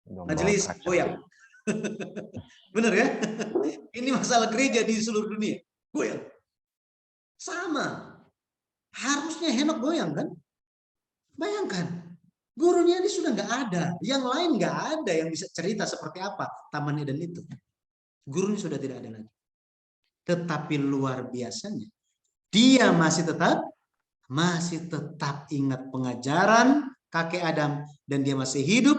majelis goyang. Benar ya? Ini masalah gereja di seluruh dunia. Goyang. Sama. Harusnya Henok goyang kan? Bayangkan. Gurunya ini sudah nggak ada. Yang lain nggak ada yang bisa cerita seperti apa Taman Eden itu. Gurunya sudah tidak ada lagi. Tetapi luar biasanya, dia masih tetap ingat pengajaran kakek Adam. Dan dia masih hidup,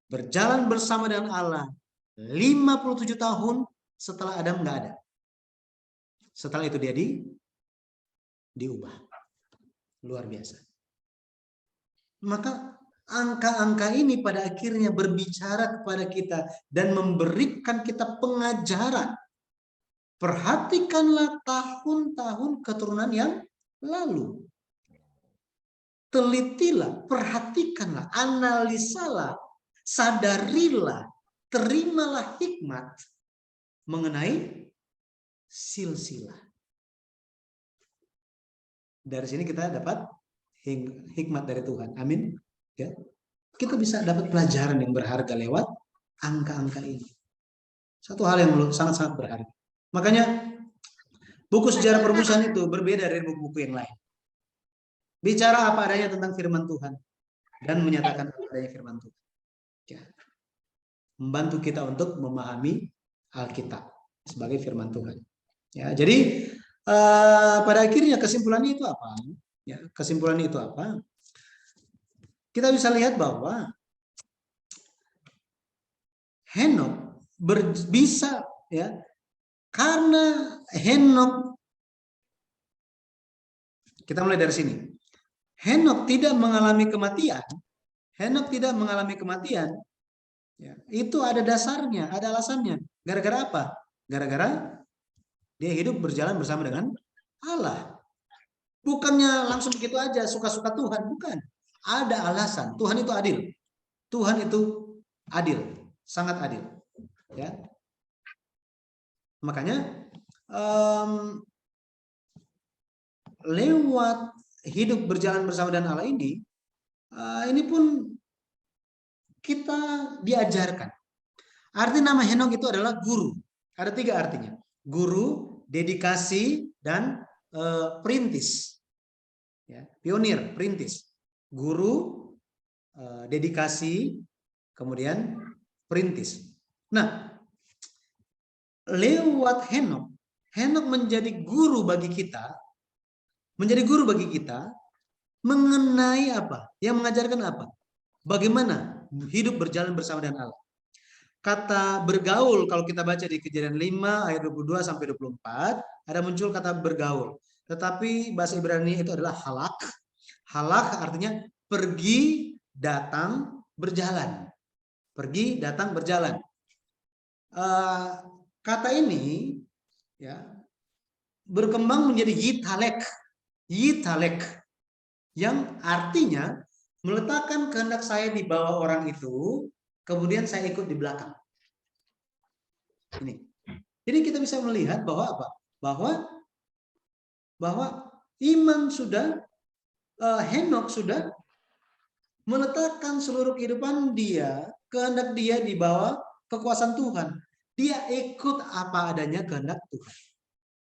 berjalan bersama dengan Allah 57 tahun setelah Adam nggak ada. Setelah itu dia diubah. Luar biasa. Maka angka-angka ini pada akhirnya berbicara kepada kita dan memberikan kita pengajaran. Perhatikanlah tahun-tahun keturunan yang lalu. Telitilah, perhatikanlah, analisalah, sadarilah, terimalah hikmat mengenai silsilah. Dari sini kita dapat hikmat dari Tuhan. Amin. Ya. Kita bisa dapat pelajaran yang berharga lewat angka-angka ini. Satu hal yang sangat-sangat berharga. Makanya buku sejarah permusuhan itu berbeda dari buku-buku yang lain. Bicara apa adanya tentang firman Tuhan dan menyatakan apa adanya firman Tuhan. Ya. Membantu kita untuk memahami Alkitab sebagai firman Tuhan. Ya, jadi pada akhirnya kesimpulannya itu apa? Ya, kesimpulannya itu apa? Kita bisa lihat bahwa Henok bisa, ya, karena Henok, kita mulai dari sini. Henok tidak mengalami kematian. Henok tidak mengalami kematian. Ya, itu ada dasarnya, ada alasannya. Gara-gara apa? Gara-gara dia hidup berjalan bersama dengan Allah. Bukannya langsung begitu aja, suka-suka Tuhan. Bukan. Ada alasan. Tuhan itu adil. Tuhan itu adil. Sangat adil. Ya. Makanya lewat hidup berjalan bersama dengan Allah ini pun kita diajarkan. Arti nama Henok itu adalah guru. Ada 3 artinya. Guru, dedikasi, dan perintis. Ya, pionir, perintis. Guru, dedikasi, kemudian perintis. Nah, lewat Henok, Henok menjadi guru bagi kita, mengenai apa? Yang mengajarkan apa? Bagaimana hidup berjalan bersama dengan Allah. Kata bergaul, kalau kita baca di Kejadian 5 ayat 22 sampai 24, ada muncul kata bergaul. Tetapi bahasa Ibrani itu adalah halak. Halak artinya pergi, datang, berjalan. Pergi, datang, berjalan. Kata ini, ya, berkembang menjadi yitalek. Yitalek. Yang artinya meletakkan kehendak saya di bawah orang itu, kemudian saya ikut di belakang. Ini. Jadi kita bisa melihat bahwa apa? Bahwa iman sudah, Henok sudah meletakkan seluruh kehidupan dia, kehendak dia di bawah kekuasaan Tuhan. Dia ikut apa adanya kehendak Tuhan.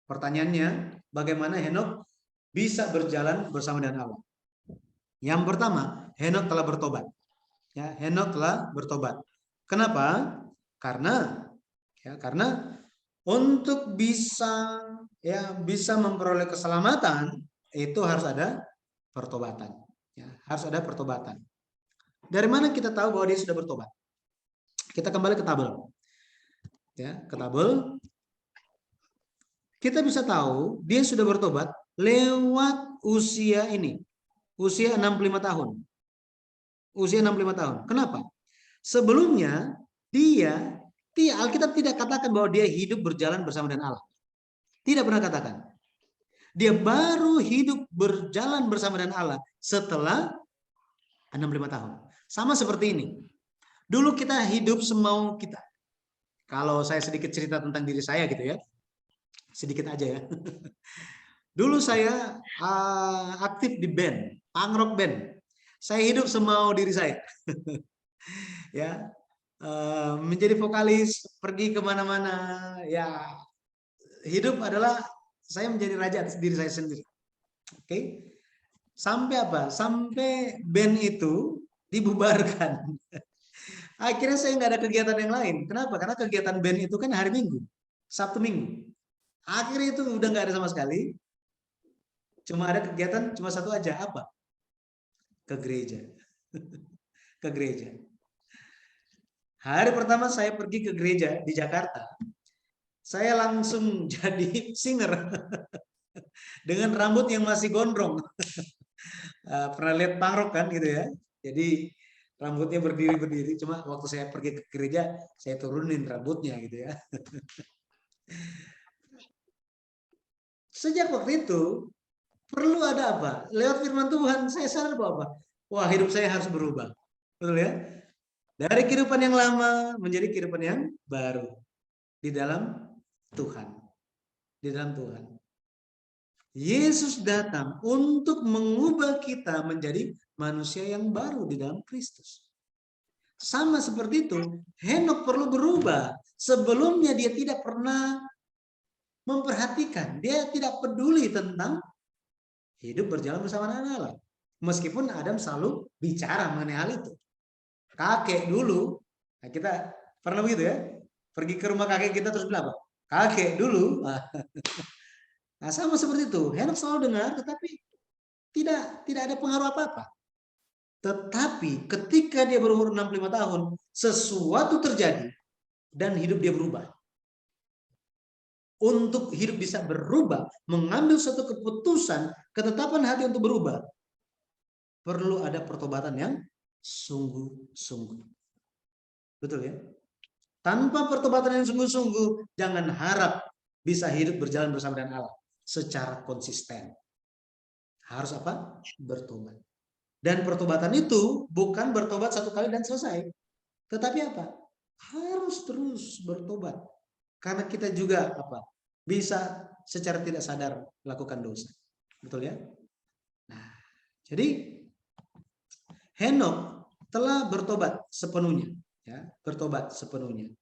Pertanyaannya, bagaimana Henok bisa berjalan bersama dengan Allah? Yang pertama, Henok telah bertobat. Ya, Henok telah bertobat. Kenapa? Karena untuk bisa memperoleh keselamatan itu harus ada pertobatan. Ya, harus ada pertobatan. Dari mana kita tahu bahwa dia sudah bertobat? Kita kembali ke tabel. Ya, ke tabel. Kita bisa tahu dia sudah bertobat lewat usia ini. Usia 65 tahun. Usia 65 tahun. Kenapa? Sebelumnya Alkitab tidak katakan bahwa dia hidup berjalan bersama dengan Allah. Tidak pernah katakan. Dia baru hidup berjalan bersama dengan Allah setelah 65 tahun. Sama seperti ini. Dulu kita hidup semau kita. Kalau saya sedikit cerita tentang diri saya gitu ya. Sedikit aja ya. Dulu saya aktif di band, punk rock band. Saya hidup semau diri saya. Ya. menjadi vokalis, pergi kemana-mana. Ya, hidup adalah saya menjadi raja atas diri saya sendiri. Oke, sampai apa? Sampai band itu dibubarkan. Akhirnya saya nggak ada kegiatan yang lain. Kenapa? Karena kegiatan band itu kan hari Minggu, Sabtu Minggu. Akhirnya itu udah nggak ada sama sekali. Cuma ada kegiatan cuma satu aja, apa? Ke gereja. Ke gereja. Hari pertama saya pergi ke gereja di Jakarta, saya langsung jadi singer dengan rambut yang masih gondrong. Pernah lihat pangrok kan gitu ya. Jadi rambutnya berdiri-berdiri, cuma waktu saya pergi ke gereja saya turunin rambutnya gitu ya. Sejak waktu itu perlu ada apa? Lewat firman Tuhan saya sadar bahwa apa? Wah, hidup saya harus berubah. Betul ya? Dari kehidupan yang lama menjadi kehidupan yang baru di dalam Tuhan. Di dalam Tuhan. Yesus datang untuk mengubah kita menjadi manusia yang baru di dalam Kristus. Sama seperti itu, Henok perlu berubah. Sebelumnya dia tidak pernah memperhatikan, dia tidak peduli tentang hidup berjalan bersama dengan Allah. Meskipun Adam selalu bicara mengenai hal itu. Kakek dulu, nah kita pernah begitu ya, pergi ke rumah kakek kita terus bilang apa? Kakek dulu, nah sama seperti itu. Henok selalu dengar, tetapi tidak ada pengaruh apa-apa. Tetapi ketika dia berumur 65 tahun, sesuatu terjadi dan hidup dia berubah. Untuk hidup bisa berubah, mengambil suatu keputusan, ketetapan hati untuk berubah, perlu ada pertobatan yang sungguh-sungguh. Betul ya? Tanpa pertobatan yang sungguh-sungguh, jangan harap bisa hidup berjalan bersama dengan Allah secara konsisten. Harus apa? Bertobat. Dan pertobatan itu bukan bertobat satu kali dan selesai. Tetapi apa? Harus terus bertobat. Karena kita juga apa? Bisa secara tidak sadar melakukan dosa. Betul ya? Nah, jadi Henok telah bertobat sepenuhnya, ya, bertobat sepenuhnya.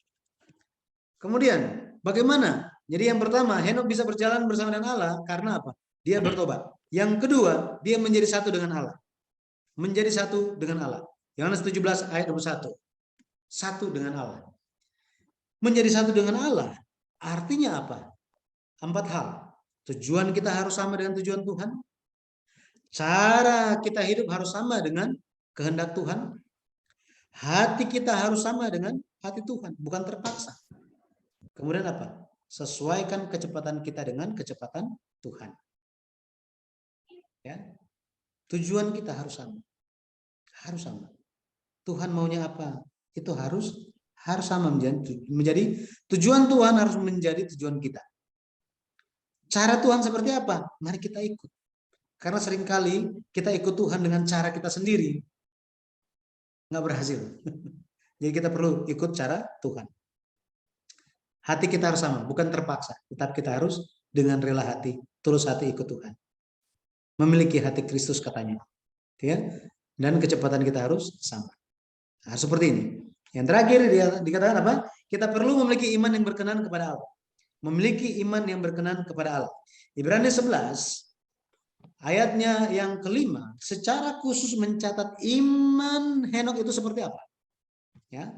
Kemudian, bagaimana? Jadi yang pertama, Henok bisa berjalan bersama dengan Allah karena apa? Dia bertobat. Yang kedua, dia menjadi satu dengan Allah. Menjadi satu dengan Allah. Yohanes 17 ayat 21. Satu dengan Allah. Menjadi satu dengan Allah artinya apa? 4 hal. Tujuan kita harus sama dengan tujuan Tuhan. Cara kita hidup harus sama dengan kehendak Tuhan. Hati kita harus sama dengan hati Tuhan, bukan terpaksa. Kemudian apa? Sesuaikan kecepatan kita dengan kecepatan Tuhan. Ya. Tujuan kita harus sama. Harus sama. Tuhan maunya apa? Itu harus sama menjadi tujuan Tuhan harus menjadi tujuan kita. Cara Tuhan seperti apa? Mari kita ikut. Karena seringkali kita ikut Tuhan dengan cara kita sendiri. Nggak berhasil. Jadi kita perlu ikut cara Tuhan. Hati kita harus sama, bukan terpaksa. Tetapi kita harus dengan rela hati, tulus hati ikut Tuhan. Memiliki hati Kristus katanya. Ya? Dan kecepatan kita harus sama. Nah, seperti ini. Yang terakhir dia dikatakan apa? Kita perlu memiliki iman yang berkenan kepada Allah. Memiliki iman yang berkenan kepada Allah. Ibrani 11 ayatnya yang kelima secara khusus mencatat iman Henok itu seperti apa. Ya.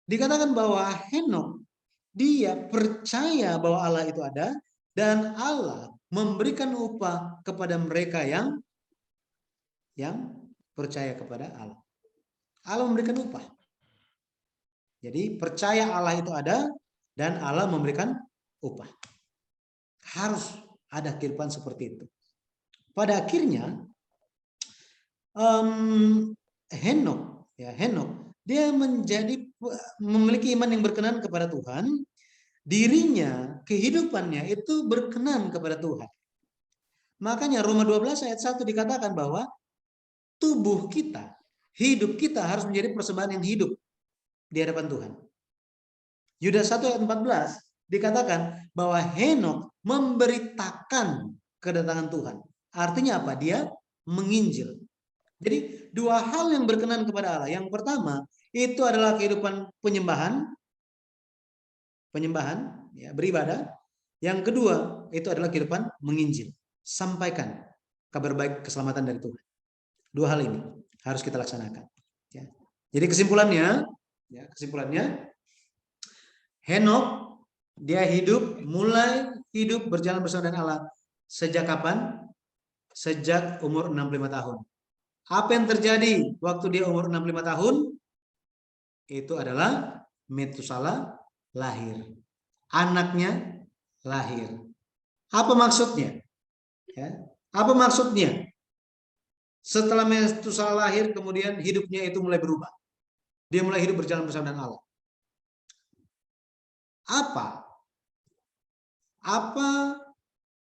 Dikatakan bahwa Henok dia percaya bahwa Allah itu ada dan Allah memberikan upah kepada mereka yang percaya kepada Allah. Allah memberikan upah. Jadi percaya Allah itu ada dan Allah memberikan upah. Harus ada kehidupan seperti itu. Pada akhirnya Henok dia memiliki iman yang berkenan kepada Tuhan. Dirinya, kehidupannya itu berkenan kepada Tuhan. Makanya Roma 12 ayat 1 dikatakan bahwa tubuh kita, hidup kita harus menjadi persembahan yang hidup di hadapan Tuhan. Yudas 1 ayat 14 dikatakan bahwa Henok memberitakan kedatangan Tuhan. Artinya apa? Dia menginjil. Jadi dua hal yang berkenan kepada Allah. Yang pertama, itu adalah kehidupan penyembahan, ya, beribadah. Yang kedua itu adalah kehidupan menginjil, sampaikan kabar baik keselamatan dari Tuhan. Dua hal ini harus kita laksanakan. Ya. Jadi kesimpulannya, Henokh dia mulai hidup berjalan bersama dengan Allah sejak kapan? Sejak umur 65 tahun. Apa yang terjadi waktu dia umur 65 tahun? Itu adalah Metusala lahir. Anaknya lahir. Apa maksudnya? Ya. Apa maksudnya? Setelah Metusala lahir, kemudian hidupnya itu mulai berubah. Dia mulai hidup berjalan bersama dengan Allah. Apa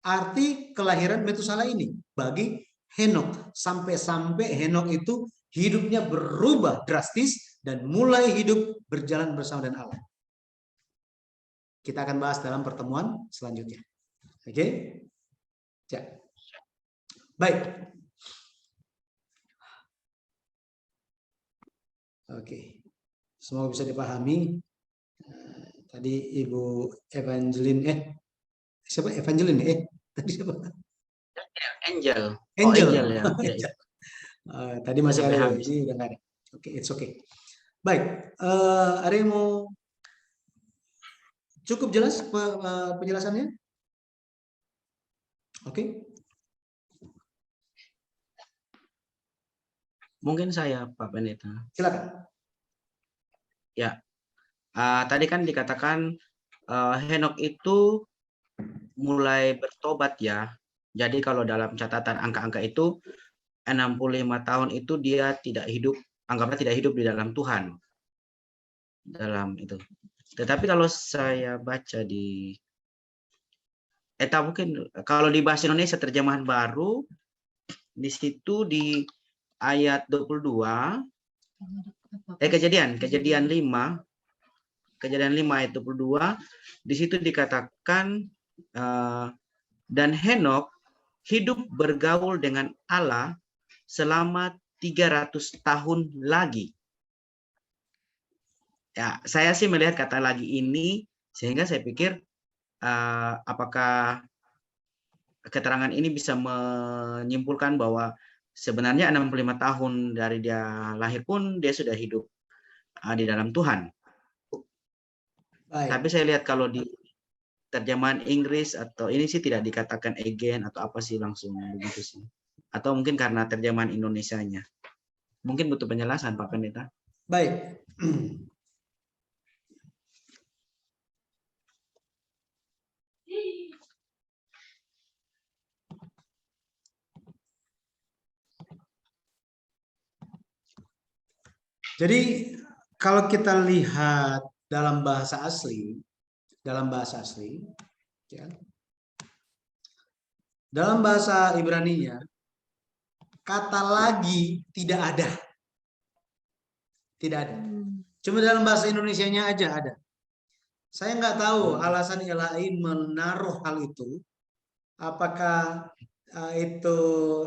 arti kelahiran Metusala ini bagi Henokh? Sampai-sampai Henokh itu hidupnya berubah drastis dan mulai hidup berjalan bersama dengan Allah. Kita akan bahas dalam pertemuan selanjutnya. Oke? Ya. Baik. Oke. Semoga bisa dipahami. Tadi Ibu Evangeline, siapa Evangeline? Tadi siapa? Angel. Angel. Oh, Angel ya. Tadi masih Sampai ada, habis. ini udah nggak ada. Oke, it's okay. Baik, ada yang mau cukup jelas penjelasannya? Oke. Mungkin saya, Pak Pendeta. Silakan. Ya, tadi kan dikatakan Henokh itu mulai bertobat ya. Jadi kalau dalam catatan angka-angka itu 65 tahun itu dia tidak hidup, anggaplah tidak hidup di dalam Tuhan. Dalam itu. Tetapi kalau saya baca di mungkin kalau di bahasa Indonesia terjemahan baru di situ di ayat 22 Kejadian 5 ayat 22 di situ dikatakan dan Henokh hidup bergaul dengan Allah selama 300 tahun lagi. Ya, saya sih melihat kata lagi ini sehingga saya pikir apakah keterangan ini bisa menyimpulkan bahwa sebenarnya 65 tahun dari dia lahir pun dia sudah hidup di dalam Tuhan. Baik. Tapi saya lihat kalau di terjemahan Inggris atau ini sih tidak dikatakan again atau apa sih langsung begitu sih. Atau mungkin karena terjemahan Indonesianya. Mungkin butuh penjelasan Pak Pendeta. Baik. Jadi kalau kita lihat dalam bahasa asli, ya, dalam bahasa Ibraninya kata lagi tidak ada. Cuma dalam bahasa Indonesianya aja ada. Saya nggak tahu alasan LHI menaruh hal itu. Apakah itu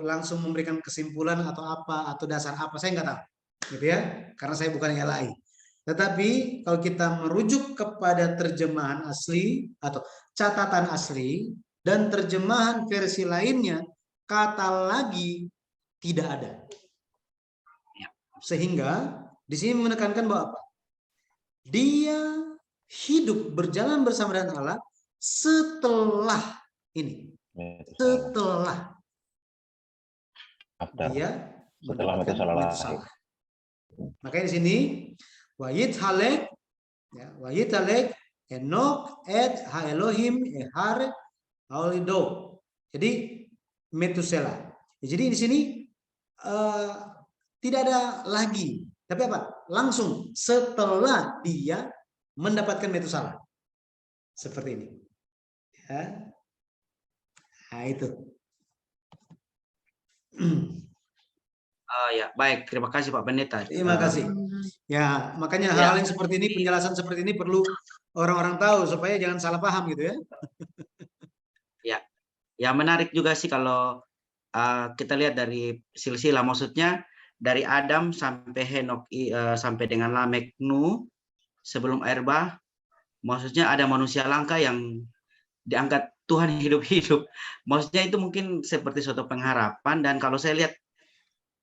langsung memberikan kesimpulan atau apa atau dasar apa, saya nggak tahu, gitu ya, karena saya bukan LHI. Tetapi kalau kita merujuk kepada terjemahan asli atau catatan asli dan terjemahan versi lainnya, kata lagi tidak ada. Sehingga di sini menekankan bahwa apa? Dia hidup berjalan bersama dengan Allah setelah ini. Setelah dia mendapatkan Metusala. Makanya di sini Wayithalek, ya, Wayithalek Henokh et ha Elohim ehar haulido. Jadi Metusela. Jadi di sini tidak ada lagi, tapi apa? Langsung setelah dia mendapatkan Metusala. Seperti ini. Ya. Nah, itu. Ya, baik. Terima kasih Pak Pendeta. Terima kasih. Ya, makanya hal yang seperti ini, penjelasan seperti ini perlu orang-orang tahu supaya jangan salah paham gitu ya. Ya, menarik juga sih kalau kita lihat dari silsilah, maksudnya dari Adam sampai Henok sampai dengan Lamek, Nuh sebelum air bah, maksudnya ada manusia langka yang diangkat Tuhan hidup-hidup. Maksudnya itu mungkin seperti suatu pengharapan, dan kalau saya lihat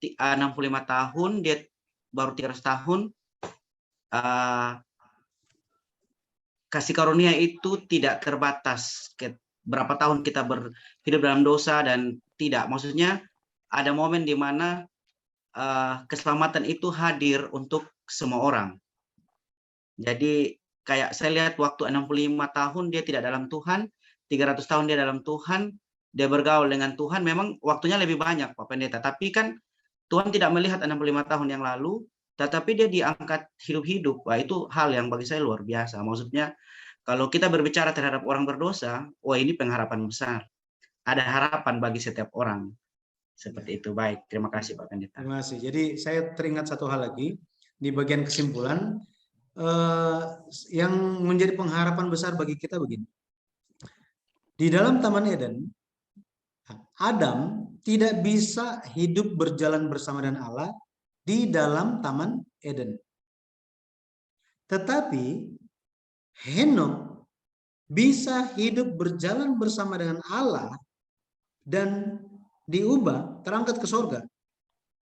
65 tahun, dia baru 300 tahun, kasih karunia itu tidak terbatas. Berapa tahun kita hidup dalam dosa dan tidak. Maksudnya ada momen di mana keselamatan itu hadir untuk semua orang. Jadi kayak saya lihat waktu 65 tahun dia tidak dalam Tuhan, 300 tahun dia dalam Tuhan, dia bergaul dengan Tuhan, memang waktunya lebih banyak Pak Pendeta. Tapi kan Tuhan tidak melihat 65 tahun yang lalu, tetapi dia diangkat hidup-hidup. Wah, itu hal yang bagi saya luar biasa. Maksudnya kalau kita berbicara terhadap orang berdosa, wah ini pengharapan besar. Ada harapan bagi setiap orang. Seperti itu. Baik, terima kasih Pak Pendeta. Terima kasih. Jadi saya teringat satu hal lagi di bagian kesimpulan yang menjadi pengharapan besar bagi kita begini. Di dalam Taman Eden, Adam tidak bisa hidup berjalan bersama dengan Allah di dalam Taman Eden. Tetapi Henok bisa hidup berjalan bersama dengan Allah dan diubah, terangkat ke surga,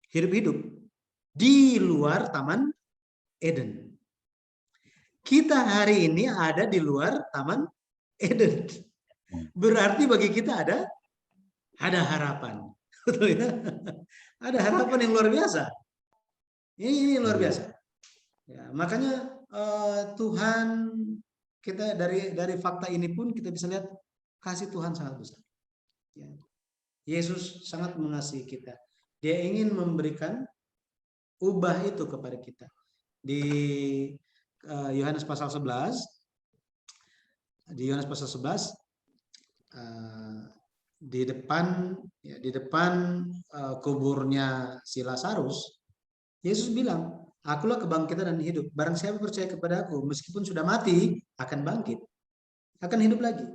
hidup-hidup di luar Taman Eden. Kita hari ini ada di luar Taman Eden. Berarti bagi kita ada harapan. Betul ya? Ada harapan yang luar biasa. Ini luar biasa. Ya, makanya Tuhan, kita dari fakta ini pun kita bisa lihat kasih Tuhan sangat besar. Ya. Yesus sangat mengasihi kita. Dia ingin memberikan ubah itu kepada kita. Di Yohanes pasal 11, di depan kuburnya si Lazarus, Yesus bilang, akulah kebangkitan dan hidup. Barang siapa percaya kepada aku, meskipun sudah mati, akan bangkit, akan hidup lagi.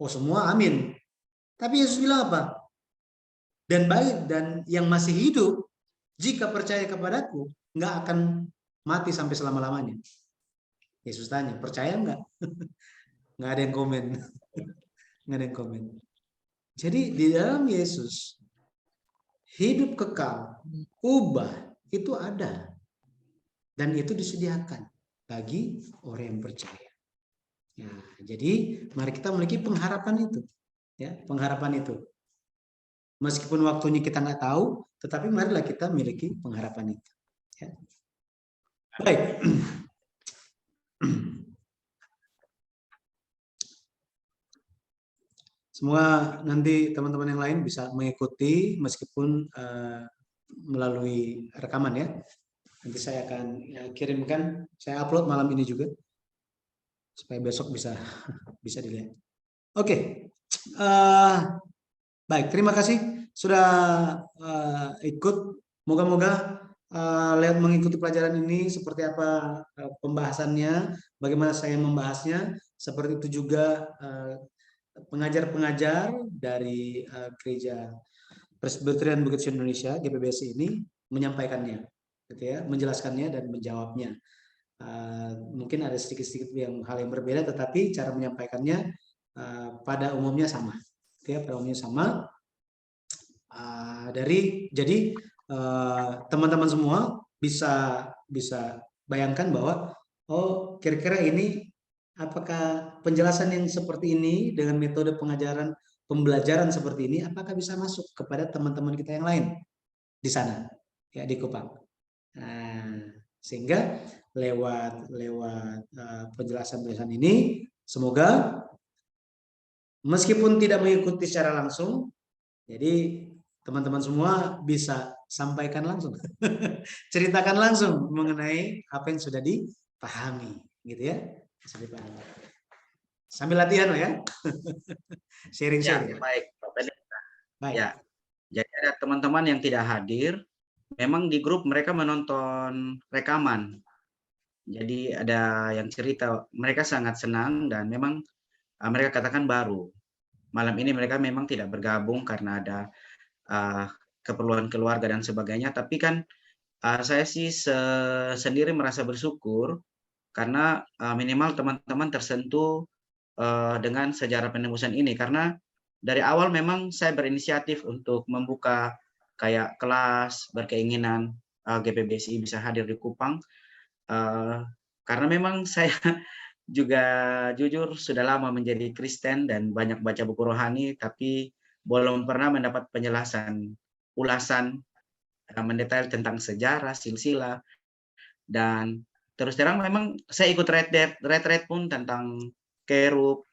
Oh, semua amin. Tapi Yesus bilang apa? Dan yang masih hidup, jika percaya kepadaku, nggak akan mati sampai selama-lamanya. Yesus tanya, percaya nggak? Nggak ada yang komen. Nggak ada yang komen. Jadi di dalam Yesus, hidup kekal, ubah, itu ada. Dan itu disediakan bagi orang yang percaya. Nah, jadi mari kita memiliki pengharapan itu. Ya, pengharapan itu. Meskipun waktunya kita nggak tahu, tetapi marilah kita miliki pengharapan itu. Ya. Baik. Semoga nanti teman-teman yang lain bisa mengikuti meskipun melalui rekaman ya. Nanti saya akan kirimkan, saya upload malam ini juga supaya besok bisa dilihat. Oke. Baik, terima kasih sudah ikut. Moga-moga lewat mengikuti pelajaran ini seperti apa pembahasannya, bagaimana saya membahasnya, seperti itu juga pengajar-pengajar dari Gereja Presbyterian Bukit Sion Indonesia GPBSI ini menyampaikannya, gitu ya, menjelaskannya dan menjawabnya. Mungkin ada sedikit-sedikit hal yang berbeda, tetapi cara menyampaikannya pada umumnya sama, gitu ya, pada umumnya sama. Jadi teman-teman semua bisa bayangkan bahwa oh kira-kira ini apakah penjelasan yang seperti ini dengan metode pembelajaran seperti ini apakah bisa masuk kepada teman-teman kita yang lain di sana ya di Kupang. Sehingga lewat penjelasan ini semoga meskipun tidak mengikuti secara langsung, jadi teman-teman semua bisa sampaikan langsung, ceritakan langsung mengenai apa yang sudah dipahami, gitu ya. Sambil latihan ya, sharing. Ya, baik, Pak Pendeta. Baik. Ya, jadi ada teman-teman yang tidak hadir, memang di grup mereka menonton rekaman. Jadi ada yang cerita, mereka sangat senang dan memang mereka katakan baru. Malam ini mereka memang tidak bergabung karena ada keperluan keluarga dan sebagainya. Tapi kan saya sih sendiri merasa bersyukur karena minimal teman-teman tersentuh dengan sejarah penembusan ini, karena dari awal memang saya berinisiatif untuk membuka kayak kelas, berkeinginan GPBSI bisa hadir di Kupang, karena memang saya juga jujur sudah lama menjadi Kristen dan banyak baca buku rohani, tapi belum pernah mendapat penjelasan ulasan mendetail tentang sejarah, silsilah, dan terus terang memang saya ikut retret pun tentang kerub,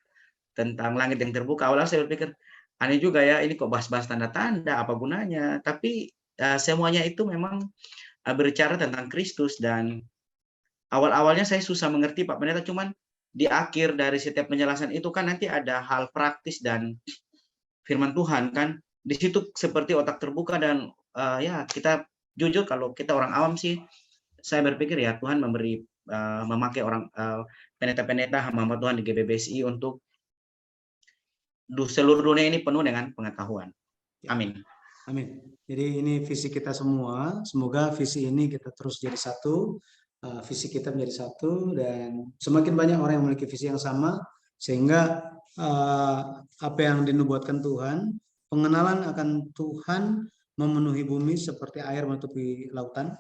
tentang langit yang terbuka. Awalnya saya berpikir aneh juga ya, ini kok bahas-bahas tanda-tanda, apa gunanya? Tapi semuanya itu memang berbicara tentang Kristus, dan awal-awalnya saya susah mengerti Pak Pendeta, cuman di akhir dari setiap penjelasan itu kan nanti ada hal praktis dan firman Tuhan kan. Di situ seperti otak terbuka, dan ya kita jujur kalau kita orang awam sih, saya berpikir ya Tuhan memakai orang pendeta-pendeta hamba Tuhan di GBBSI untuk seluruh dunia ini penuh dengan pengetahuan. Amin. Amin. Jadi ini visi kita semua. Semoga visi ini kita terus jadi satu. Visi kita menjadi satu, dan semakin banyak orang yang memiliki visi yang sama, sehingga apa yang dinubuatkan Tuhan, pengenalan akan Tuhan memenuhi bumi seperti air menutupi lautan,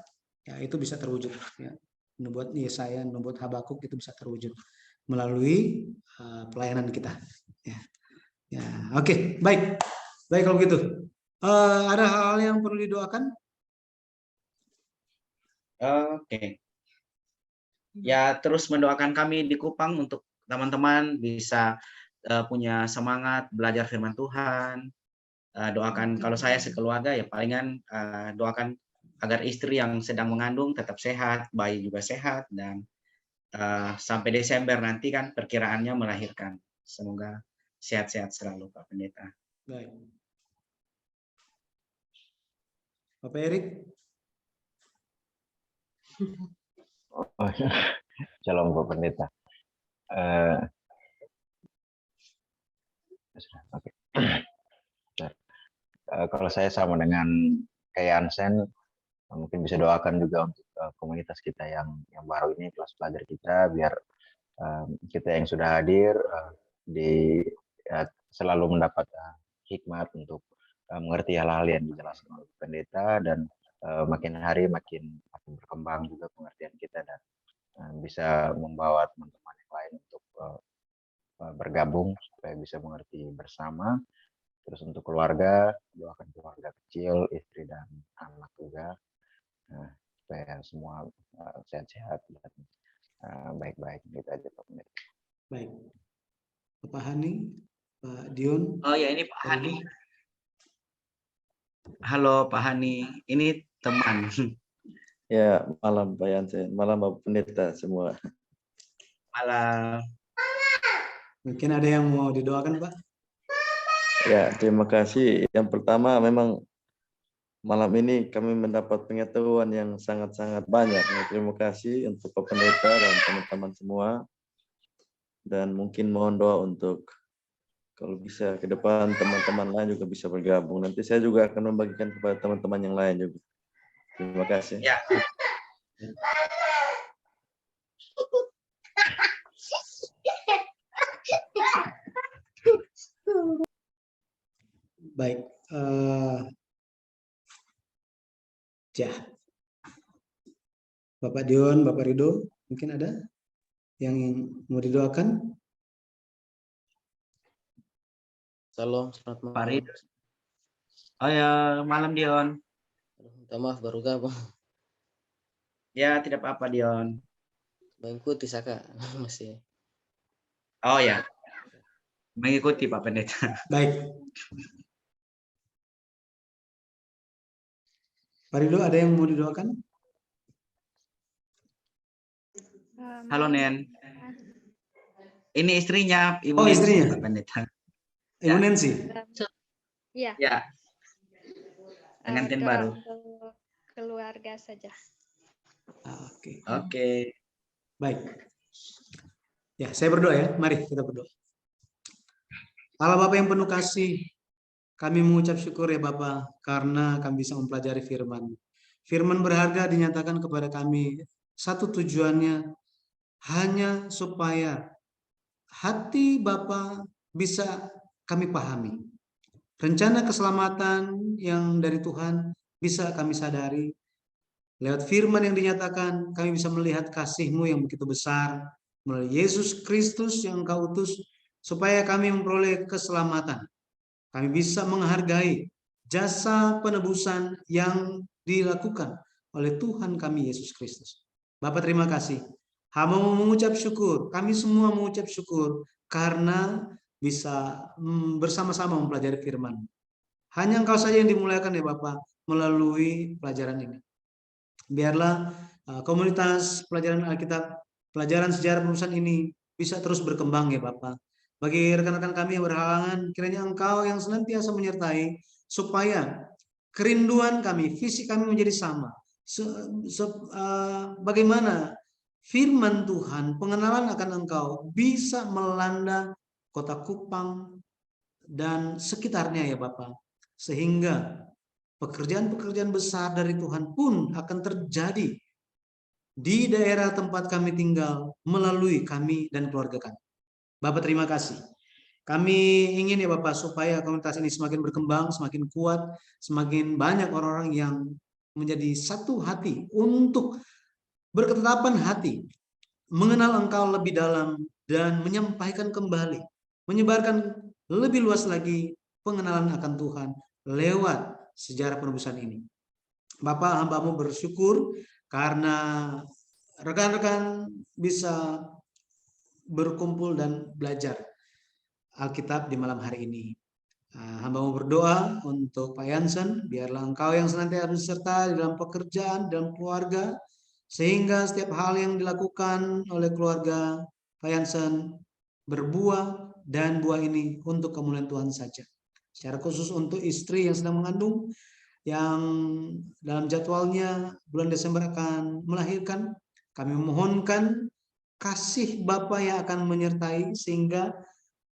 ya itu bisa terwujud. Ya. Nubuat Yesaya, nubuat Habakuk itu bisa terwujud melalui pelayanan kita. Ya. Ya, oke, baik. Baik kalau gitu. Ada hal yang perlu didoakan? Oke. Ya, terus mendoakan kami di Kupang untuk teman-teman bisa punya semangat belajar firman Tuhan. Doakan kalau saya sekeluarga ya palingan doakan agar istri yang sedang mengandung tetap sehat, bayi juga sehat, dan sampai Desember nanti kan perkiraannya melahirkan. Semoga sehat-sehat selalu Pak Pendeta. Baik. Bapak Erik? Oh, Shalom Pak Pendeta. Oke. Kalau saya sama dengan kayak Ansen, mungkin bisa doakan juga untuk komunitas kita yang baru ini, kelas belajar kita, biar kita yang sudah hadir selalu mendapat hikmat untuk mengerti hal-hal yang dijelaskan oleh pendeta, dan makin hari makin berkembang juga pengertian kita, dan bisa membawa teman-teman yang lain untuk bergabung supaya bisa mengerti bersama. Terus untuk keluarga, doakan keluarga kecil, istri dan anak juga, supaya semua sehat-sehat dan baik-baik. Gitu aja Pak Pendeta. Baik. Pak Hani, Pak Dion. Oh ya, ini Pak Hani. Halo Pak Hani, ini teman. Ya, malam Pak Yansen, malam Bapak Pendeta semua. Malam. Mungkin ada yang mau didoakan, Pak? Ya, terima kasih. Yang pertama, memang malam ini kami mendapat pengetahuan yang sangat-sangat banyak. Terima kasih untuk Pak Pendeta dan teman-teman semua. Dan mungkin mohon doa untuk kalau bisa ke depan teman-teman lain juga bisa bergabung. Nanti saya juga akan membagikan kepada teman-teman yang lain juga. Terima kasih. Ya. Baik. Ya. Bapak Dion, Bapak Rido, mungkin ada yang mau didoakan? Salam, selamat malam. Pak Rido. Oh ya, malam Dion. Minta maaf baru gabung. Ya, tidak apa-apa Dion. Mengikuti Saka masih. Oh ya, mengikuti Pak Pendeta. Baik. Pak Rido, ada yang mau didoakan? Halo Nen. Ini istrinya, Ibu Oh, Nancy, istrinya. Pak Pendeta. Ibu Nancy. Iya. Ya. Pengantin baru. Untuk keluarga saja. Oke. Oke. Baik. Ya, saya berdoa ya. Mari kita berdoa. Allah Bapa yang penuh kasih, kami mengucap syukur ya Bapa, karena kami bisa mempelajari firman. Firman berharga dinyatakan kepada kami, satu tujuannya hanya supaya hati Bapa bisa kami pahami. Rencana keselamatan yang dari Tuhan bisa kami sadari. Lewat firman yang dinyatakan, kami bisa melihat kasih-Mu yang begitu besar, melalui Yesus Kristus yang Engkau utus, supaya kami memperoleh keselamatan. Kami bisa menghargai jasa penebusan yang dilakukan oleh Tuhan kami Yesus Kristus. Bapak terima kasih. Hamba mau mengucap syukur, kami semua mengucap syukur karena bisa bersama-sama mempelajari firman. Hanya Engkau saja yang dimuliakan ya Bapak melalui pelajaran ini. Biarlah komunitas pelajaran Alkitab, pelajaran sejarah penebusan ini bisa terus berkembang ya Bapak. Bagi rekan-rekan kami yang berhalangan, kiranya Engkau yang senantiasa menyertai, supaya kerinduan kami, visi kami menjadi sama. Bagaimana firman Tuhan, pengenalan akan Engkau bisa melanda kota Kupang dan sekitarnya ya Bapak. Sehingga pekerjaan-pekerjaan besar dari Tuhan pun akan terjadi di daerah tempat kami tinggal melalui kami dan keluarga kami. Bapak terima kasih. Kami ingin ya Bapak supaya komunitas ini semakin berkembang, semakin kuat, semakin banyak orang-orang yang menjadi satu hati untuk berketetapan hati, mengenal Engkau lebih dalam dan menyampaikan kembali, menyebarkan lebih luas lagi pengenalan akan Tuhan lewat sejarah penebusan ini. Bapak, hamba-Mu bersyukur karena rekan-rekan bisa berkumpul dan belajar Alkitab di malam hari ini. Hamba mau berdoa untuk Pak Yansen, biarlah Engkau yang senantiasa beserta di dalam pekerjaan, dalam keluarga, sehingga setiap hal yang dilakukan oleh keluarga Pak Yansen berbuah, dan buah ini untuk kemuliaan Tuhan saja. Secara khusus untuk istri yang sedang mengandung, yang dalam jadwalnya bulan Desember akan melahirkan, kami memohonkan kasih Bapa yang akan menyertai sehingga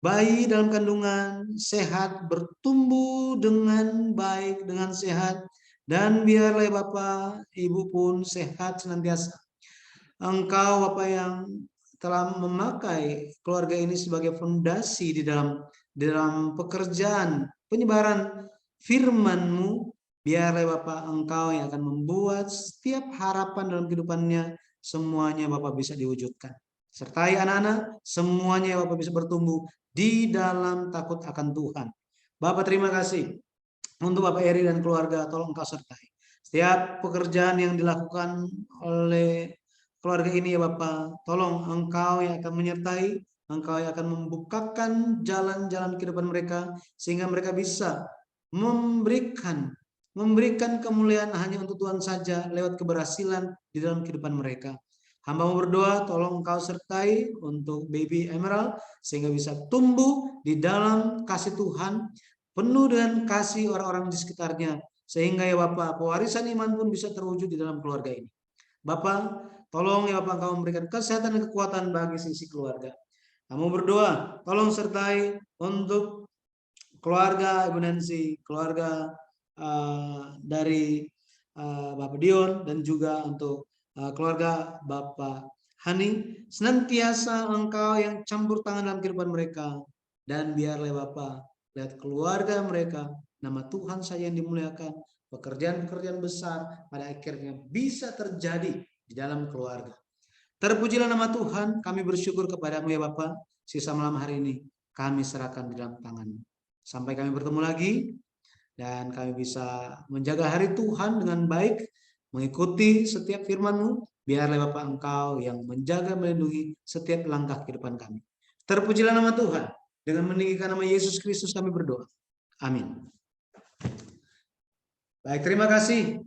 bayi dalam kandungan sehat, bertumbuh dengan baik, dengan sehat, dan biarlah Bapa, Ibu pun sehat senantiasa. Engkau Bapa yang telah memakai keluarga ini sebagai fondasi di dalam pekerjaan penyebaran firman-Mu, biarlah Bapa Engkau yang akan membuat setiap harapan dalam kehidupannya semuanya Bapak bisa diwujudkan. Sertai anak-anak, semuanya Bapak bisa bertumbuh di dalam takut akan Tuhan. Bapak terima kasih untuk Bapak Eri dan keluarga, tolong Engkau sertai. Setiap pekerjaan yang dilakukan oleh keluarga ini ya Bapak, tolong Engkau yang akan menyertai, Engkau yang akan membukakan jalan-jalan kehidupan mereka, sehingga mereka bisa memberikan kemuliaan hanya untuk Tuhan saja lewat keberhasilan di dalam kehidupan mereka. Hamba mau berdoa, tolong Engkau sertai untuk baby Emerald, sehingga bisa tumbuh di dalam kasih Tuhan, penuh dengan kasih orang-orang di sekitarnya, sehingga ya Bapak, pewarisan iman pun bisa terwujud di dalam keluarga ini. Bapak, tolong ya Bapak Engkau memberikan kesehatan dan kekuatan bagi sisi keluarga. Kamu berdoa, tolong sertai untuk keluarga Ibu Nancy, keluarga dari Bapak Dion, dan juga untuk keluarga Bapak Hani, senantiasa Engkau yang campur tangan dalam kehidupan mereka, dan biarlah Bapak lihat keluarga mereka, nama Tuhan saja yang dimuliakan, pekerjaan-pekerjaan besar pada akhirnya bisa terjadi di dalam keluarga. Terpujilah nama Tuhan, kami bersyukur kepadamu ya Bapak, sisa malam hari ini kami serahkan di dalam tangan-Mu. Sampai kami bertemu lagi, dan kami bisa menjaga hari Tuhan dengan baik, mengikuti setiap firman-Mu, biarlah Bapak Engkau yang menjaga, melindungi setiap langkah kehidupan kami. Terpujilah nama Tuhan, dengan meninggikan nama Yesus Kristus kami berdoa. Amin. Baik, terima kasih.